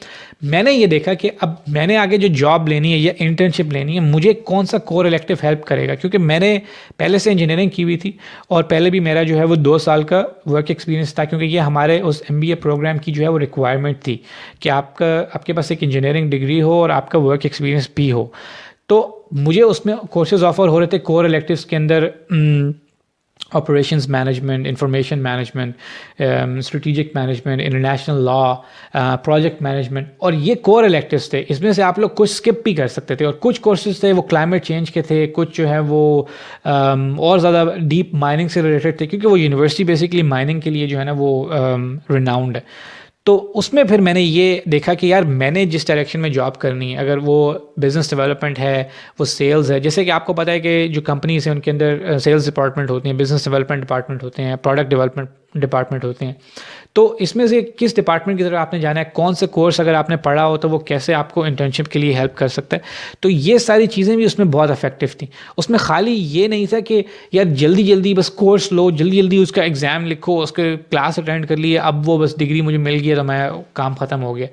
मैंने ये देखा कि अब मैंने आगे जो जॉब लेनी है या इंटर्नशिप लेनी है, मुझे कौन सा कोर इलेक्टिव हेल्प करेगा। क्योंकि मैंने पहले से इंजीनियरिंग की हुई थी और पहले भी मेरा जो है वो 2 साल का वर्क एक्सपीरियंस था, क्योंकि ये हमारे उस MBA प्रोग्राम की जो है वो रिक्वायरमेंट थी कि आपके पास एक इंजीनियरिंग डिग्री हो और आपका वर्क एक्सपीरियंस भी हो। तो मुझे उसमें कोर्सेज ऑफर हो रहे थे कोर इलेक्टिव्स के अंदर, operations management, information management, strategic management, international law, project management, और ये कोर इलेक्टिव्स थे। इसमें से आप लोग कुछ स्किप भी कर सकते थे, और कुछ कोर्सेज थे वो क्लाइमेट चेंज के थे, कुछ जो है वो और ज़्यादा डीप माइनिंग से रिलेटेड थे, क्योंकि वो यूनिवर्सिटी बेसिकली माइनिंग के लिए जो है ना वो रिनाउंड है। तो उसमें फिर मैंने ये देखा कि यार मैंने जिस डायरेक्शन में जॉब करनी है, अगर वो बिज़नेस डेवलपमेंट है, वो सेल्स है, जैसे कि आपको पता है कि जो कंपनीज हैं उनके अंदर सेल्स डिपार्टमेंट होती हैं, बिज़नेस डेवलपमेंट डिपार्टमेंट होते हैं, प्रोडक्ट डेवलपमेंट डिपार्टमेंट होते हैं। तो इसमें से किस डिपार्टमेंट की तरफ आपने जाना है, कौन सा कोर्स अगर आपने पढ़ा हो तो वो कैसे आपको इंटर्नशिप के लिए हेल्प कर सकता है। तो ये सारी चीज़ें भी उसमें बहुत इफेक्टिव थी। उसमें खाली ये नहीं था कि यार जल्दी जल्दी बस कोर्स लो, जल्दी जल्दी उसका एग्ज़ाम लिखो, उसके क्लास अटेंड कर लिए, अब वो बस डिग्री मुझे मिल गई तो मैं काम ख़त्म हो गया।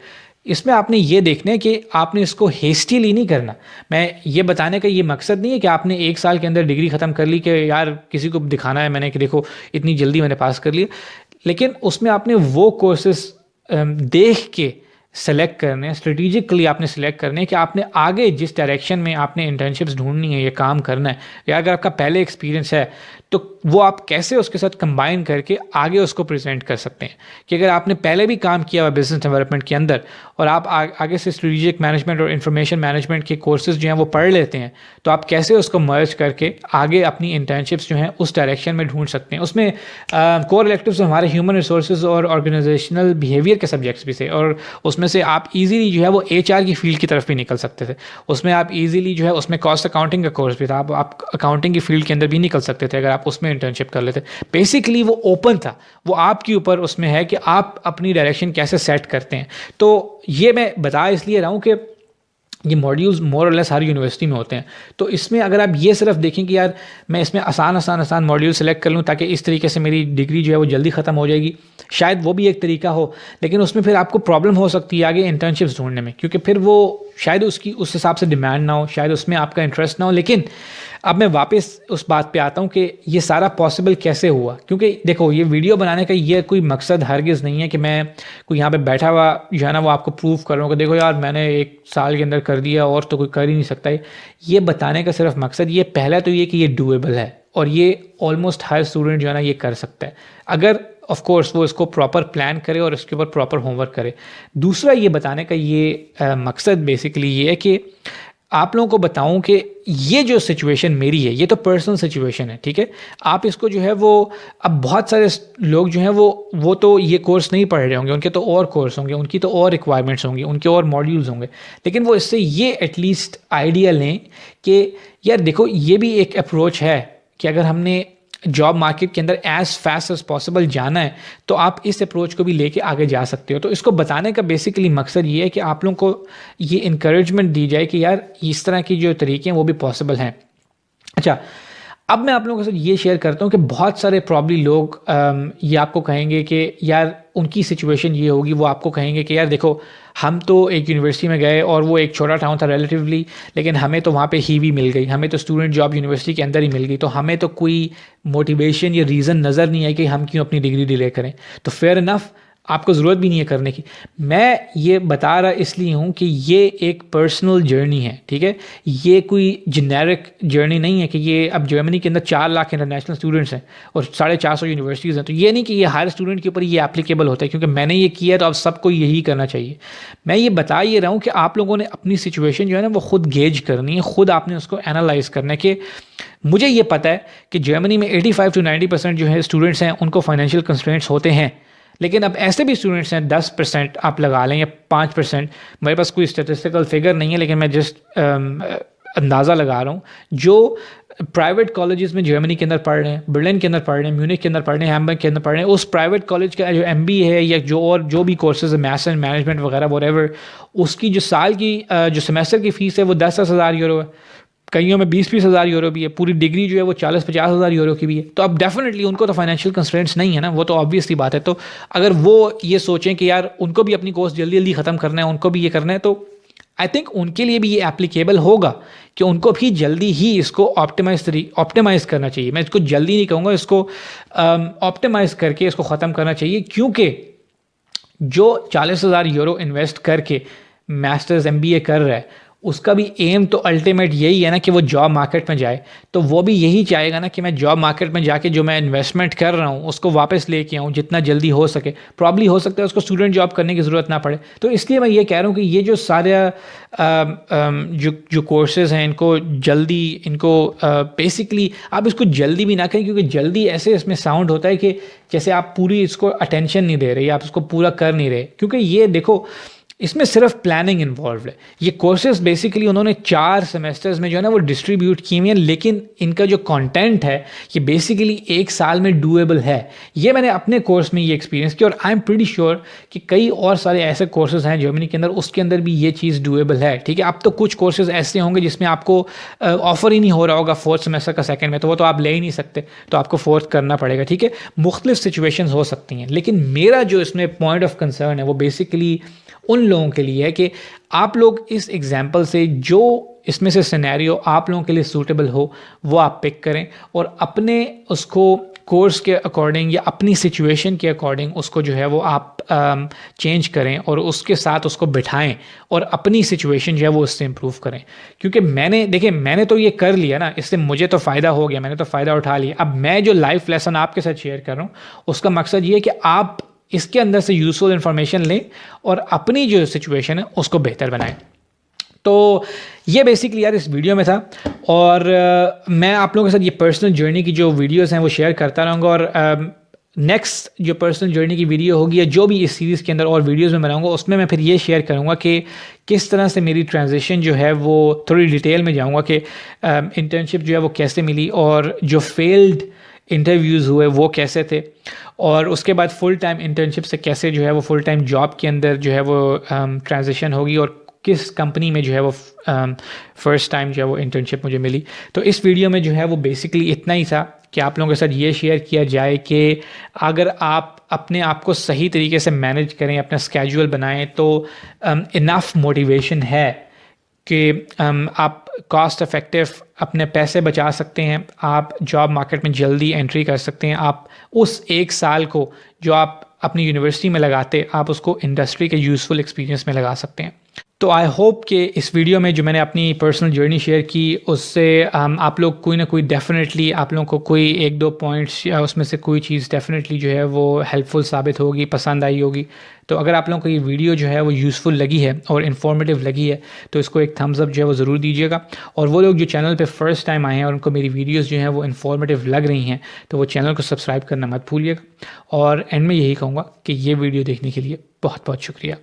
इसमें आपने ये देखना है कि आपने इसको हेस्टीली नहीं करना। मैं ये बताने का ये मकसद नहीं है कि आपने 1 साल के अंदर डिग्री ख़त्म कर ली कि यार किसी को दिखाना है मैंने कि देखो इतनी जल्दी मैंने पास कर लिया। लेकिन उसमें आपने वो कोर्सेस देख के सेलेक्ट करने हैं, स्ट्रेटेजिकली आपने सेलेक्ट करने हैं कि आपने आगे जिस डायरेक्शन में आपने इंटर्नशिप्स ढूंढनी है, ये काम करना है, या अगर आपका पहले एक्सपीरियंस है तो वो आप कैसे उसके साथ कंबाइन करके आगे उसको प्रेजेंट कर सकते हैं। कि अगर आपने पहले भी काम किया हुआ बिजनेस डेवलपमेंट के अंदर और आप आगे से स्ट्रेटेजिक मैनेजमेंट और इंफॉर्मेशन मैनेजमेंट के कोर्सेज जो हैं वो पढ़ लेते हैं, तो आप कैसे उसको मर्ज करके आगे अपनी इंटर्नशिप्स जो हैं उस डायरेक्शन में ढूंढ सकते हैं। उसमें कोर इलेक्टिव्स हमारे ह्यूमन रिसोर्सेज और ऑर्गेनाइजेशनल बिहेवियर के सब्जेक्ट्स भी थे, और उसमें से आप इजीली जो है वो HR की फील्ड की तरफ भी निकल सकते थे। उसमें आप इजीली जो है, उसमें कॉस्ट अकाउंटिंग का कोर्स भी था, आप अकाउंटिंग की फील्ड के अंदर भी निकल सकते थे अगर आप उसमें इंटर्नशिप कर लेते। बेसिकली वो ओपन था, वो आपके ऊपर उसमें है कि आप अपनी डायरेक्शन कैसे सेट करते हैं। तो ये मैं बता इसलिए रहा हूँ कि ये मॉड्यूल्स मोर और लेस हर यूनिवर्सिटी में होते हैं। तो इसमें अगर आप ये सिर्फ देखें कि यार मैं इसमें आसान मॉड्यूल सेलेक्ट कर लूँ ताकि इस तरीके से मेरी डिग्री जो है वो जल्दी ख़त्म हो जाएगी, शायद वो भी एक तरीका हो, लेकिन उसमें फिर आपको प्रॉब्लम हो सकती है आगे इंटर्नशिप्स ढूंढने में, क्योंकि फिर वो शायद उसकी उस हिसाब से डिमांड ना हो, शायद उसमें आपका इंटरेस्ट ना हो। लेकिन अब मैं वापस उस बात पे आता हूँ कि ये सारा पॉसिबल कैसे हुआ। क्योंकि देखो ये वीडियो बनाने का ये कोई मकसद हरगिज़ नहीं है कि मैं कोई यहाँ पे बैठा हुआ जो है ना वो आपको प्रूव कर रहा हूँ कि देखो यार मैंने 1 साल के अंदर कर दिया और तो कोई कर ही नहीं सकता है। ये बताने का सिर्फ मकसद ये पहला तो ये कि ये डूएबल है और ये ऑलमोस्ट हर स्टूडेंट जो है ना ये कर सकता है, अगर ऑफ कोर्स वो इसको प्रॉपर प्लान करे और इसके ऊपर प्रॉपर होमवर्क करे। दूसरा ये बताने का ये मकसद बेसिकली ये है कि आप लोगों को बताऊं कि ये जो सिचुएशन मेरी है, ये तो पर्सनल सिचुएशन है, ठीक है। आप इसको जो है वो, अब बहुत सारे लोग जो हैं वो तो ये कोर्स नहीं पढ़ रहे होंगे, उनके तो और कोर्स होंगे, उनकी तो और रिक्वायरमेंट्स होंगी, उनके और मॉड्यूल्स होंगे, लेकिन वो इससे ये एटलीस्ट आइडिया लें कि यार देखो, ये भी एक अप्रोच है कि अगर हमने जॉब मार्केट के अंदर एज फास्ट एज पॉसिबल जाना है तो आप इस अप्रोच को भी लेके आगे जा सकते हो। तो इसको बताने का बेसिकली मकसद ये है कि आप लोगों को ये इंकरेजमेंट दी जाए कि यार इस तरह की जो तरीके हैं वो भी पॉसिबल हैं। अच्छा, अब मैं आप लोगों के साथ ये शेयर करता हूँ कि बहुत सारे प्रॉब्ली लोग ये आपको कहेंगे कि यार उनकी सिचुएशन ये होगी, वो आपको कहेंगे कि यार देखो, हम तो एक यूनिवर्सिटी में गए और वो एक छोटा टाउन था रिलेटिवली, लेकिन हमें तो वहाँ पे ही भी मिल गई, हमें तो स्टूडेंट जॉब यूनिवर्सिटी के अंदर ही मिल गई, तो हमें तो कोई मोटिवेशन या रीज़न नज़र नहीं है कि हम क्यों अपनी डिग्री डिले करें। तो फेयर इनफ, आपको ज़रूरत भी नहीं है करने की। मैं ये बता रहा इसलिए हूँ कि ये एक पर्सनल जर्नी है, ठीक है। ये कोई जेनेरिक जर्नी नहीं है कि ये अब जर्मनी के अंदर 4 लाख इंटरनेशनल स्टूडेंट्स हैं और 450 यूनिवर्सिटीज़ हैं, तो ये नहीं कि ये हर स्टूडेंट के ऊपर ये एप्लीकेबल होता है क्योंकि मैंने ये किया तो अब सबको यही करना चाहिए। मैं ये बता ये रहा हूँ कि आप लोगों ने अपनी सिचुएशन जो है ना वो खुद गेज करनी है, खुद आपने उसको एनालाइज करना है कि मुझे ये पता है कि जर्मनी में 85 to 90% जो है स्टूडेंट्स हैं उनको फाइनेंशियल कंस्ट्रेंट्स होते हैं, लेकिन अब ऐसे भी स्टूडेंट्स हैं 10% आप लगा लें या 5%, मेरे पास कोई स्टेटिस्टिकल फिगर नहीं है लेकिन मैं जस्ट अंदाज़ा लगा रहा हूँ, जो प्राइवेट कॉलेजेस में जर्मनी के अंदर पढ़ रहे हैं, बर्लिन के अंदर पढ़ रहे हैं, म्यूनिख के अंदर पढ़ रहे हैं, हैम्बर्ग के अंदर पढ़ रहे हैं, उस प्राइवेट कॉलेज का जो MBA है या जो भी कोर्सेज है, मैथ्स एंड मैनेजमेंट वगैरह व्हाटएवर, उसकी जो साल की जो सेमेस्टर की फ़ीस है वो 10-10 हज़ार यूरो है, कईयों में 20-20 हज़ार यूरो भी है, पूरी डिग्री जो है वो 40-50 हज़ार यूरो की भी है। तो अब डेफिनेटली उनको तो फाइनेंशियल कंस्ट्रेंट्स नहीं है ना, वो तो ऑब्वियसली बात है। तो अगर वो ये सोचें कि यार उनको भी अपनी कोर्स जल्दी जल्दी ख़त्म करना है, उनको भी ये करना है, तो आई थिंक उनके लिए भी ये एप्लीकेबल होगा कि उनको भी जल्दी ही इसको ऑप्टिमाइज़ करना चाहिए। मैं इसको जल्दी नहीं कहूँगा, इसको ऑप्टिमाइज़ करके इसको ख़त्म करना चाहिए, क्योंकि जो 40,000 यूरो इन्वेस्ट करके मास्टर्स MBA कर रहा है उसका भी एम तो अल्टीमेट यही है ना कि वो जॉब मार्केट में जाए। तो वो भी यही चाहेगा ना कि मैं जॉब मार्केट में जाके जो मैं इन्वेस्टमेंट कर रहा हूँ उसको वापस लेके आऊँ जितना जल्दी हो सके। प्रॉब्ली हो सकता है उसको स्टूडेंट जॉब करने की ज़रूरत ना पड़े। तो इसलिए मैं ये कह रहा हूँ कि ये जो सारे जो कोर्सेज़ हैं इनको जल्दी, इनको बेसिकली आप इसको जल्दी भी ना करें, क्योंकि जल्दी ऐसे इसमें साउंड होता है कि जैसे आप पूरी इसको अटेंशन नहीं दे रहे, आप इसको पूरा कर नहीं रहे, क्योंकि ये देखो इसमें सिर्फ प्लानिंग इन्वॉल्व है। ये कोर्सेज बेसिकली उन्होंने 4 सेमेस्टर्स में जो है ना वो डिस्ट्रीब्यूट किए हुए हैं, लेकिन इनका जो कंटेंट है ये बेसिकली 1 साल में डूएबल है। ये मैंने अपने कोर्स में ये एक्सपीरियंस किया और आई एम प्रीटी श्योर कि कई और सारे ऐसे कोर्सेज हैं जर्मनी के अंदर, उसके अंदर भी ये चीज़ डूएबल है। ठीक है, अब तो कुछ कोर्सेज ऐसे होंगे जिसमें आपको ऑफर ही नहीं हो रहा होगा 4th सेमेस्टर का सेकेंड में, तो वो तो आप ले ही नहीं सकते, तो आपको 4th करना पड़ेगा। ठीक है, मुख्तलिफ सिचुएशंस हो सकती हैं, लेकिन मेरा जो इसमें पॉइंट ऑफ कंसर्न है वो बेसिकली उन लोगों के लिए है कि आप लोग इस एग्जाम्पल से जो इसमें से सिनेरियो आप लोगों के लिए सूटेबल हो वो आप पिक करें और अपने उसको कोर्स के अकॉर्डिंग या अपनी सिचुएशन के अकॉर्डिंग उसको जो है वो आप चेंज करें और उसके साथ उसको बिठाएं और अपनी सिचुएशन जो है वो उससे इम्प्रूव करें। क्योंकि मैंने तो ये कर लिया ना, इससे मुझे तो फ़ायदा हो गया, मैंने तो फ़ायदा उठा लिया। अब मैं जो लाइफ लेसन आपके साथ शेयर कर रहा हूँ उसका मकसद ये है कि आप इसके अंदर से यूज़फुल इन्फॉर्मेशन लें और अपनी जो सिचुएशन है उसको बेहतर बनाएं। तो ये बेसिकली यार इस वीडियो में था और मैं आप लोगों के साथ ये पर्सनल जर्नी की जो वीडियोस हैं वो शेयर करता रहूँगा और नेक्स्ट जो पर्सनल जर्नी की वीडियो होगी या जो भी इस सीरीज़ के अंदर और वीडियोस में बनाऊंगा उसमें मैं फिर ये शेयर करूँगा कि किस तरह से मेरी ट्रांजिशन जो है वो थोड़ी डिटेल में जाऊँगा कि इंटर्नशिप जो है वो कैसे मिली और जो फेल्ड इंटरव्यूज़ हुए वो कैसे थे और उसके बाद फुल टाइम इंटर्नशिप से कैसे जो है वो फुल टाइम जॉब के अंदर जो है वो ट्रांजिशन होगी और किस कंपनी में जो है वो फर्स्ट टाइम जो है वो इंटर्नशिप मुझे मिली। तो इस वीडियो में जो है वो बेसिकली इतना ही था कि आप लोगों के साथ ये शेयर किया जाए कि अगर आप अपने आप को सही तरीके से मैनेज करें, अपना स्केड्यूल बनाएं, तो इनफ मोटिवेशन है कि आप कॉस्ट इफ़ेक्टिव अपने पैसे बचा सकते हैं, आप जॉब मार्केट में जल्दी एंट्री कर सकते हैं, आप उस 1 साल को जो आप अपनी यूनिवर्सिटी में लगाते आप उसको इंडस्ट्री के यूज़फुल एक्सपीरियंस में लगा सकते हैं। तो आई होप कि इस वीडियो में जो मैंने अपनी पर्सनल जर्नी शेयर की उससे आप लोग कोई ना कोई डेफिनेटली आप लोगों को कोई एक दो पॉइंट्स या उसमें से कोई चीज़ डेफिनेटली जो है वो हेल्पफुल साबित होगी, पसंद आई होगी। तो अगर आप लोगों को ये वीडियो जो है वो यूज़फुल लगी है और इन्फॉर्मेटिव लगी है तो इसको एक थम्स अप जो है वो ज़रूर दीजिएगा। और वो लोग जो चैनल पे फ़र्स्ट टाइम आए हैं और उनको मेरी वीडियोस जो हैं वो इन्फॉर्मेटिव लग रही हैं तो वो चैनल को सब्सक्राइब करना मत भूलिएगा। और एंड में यही कहूँगा कि ये वीडियो देखने के लिए बहुत बहुत शुक्रिया।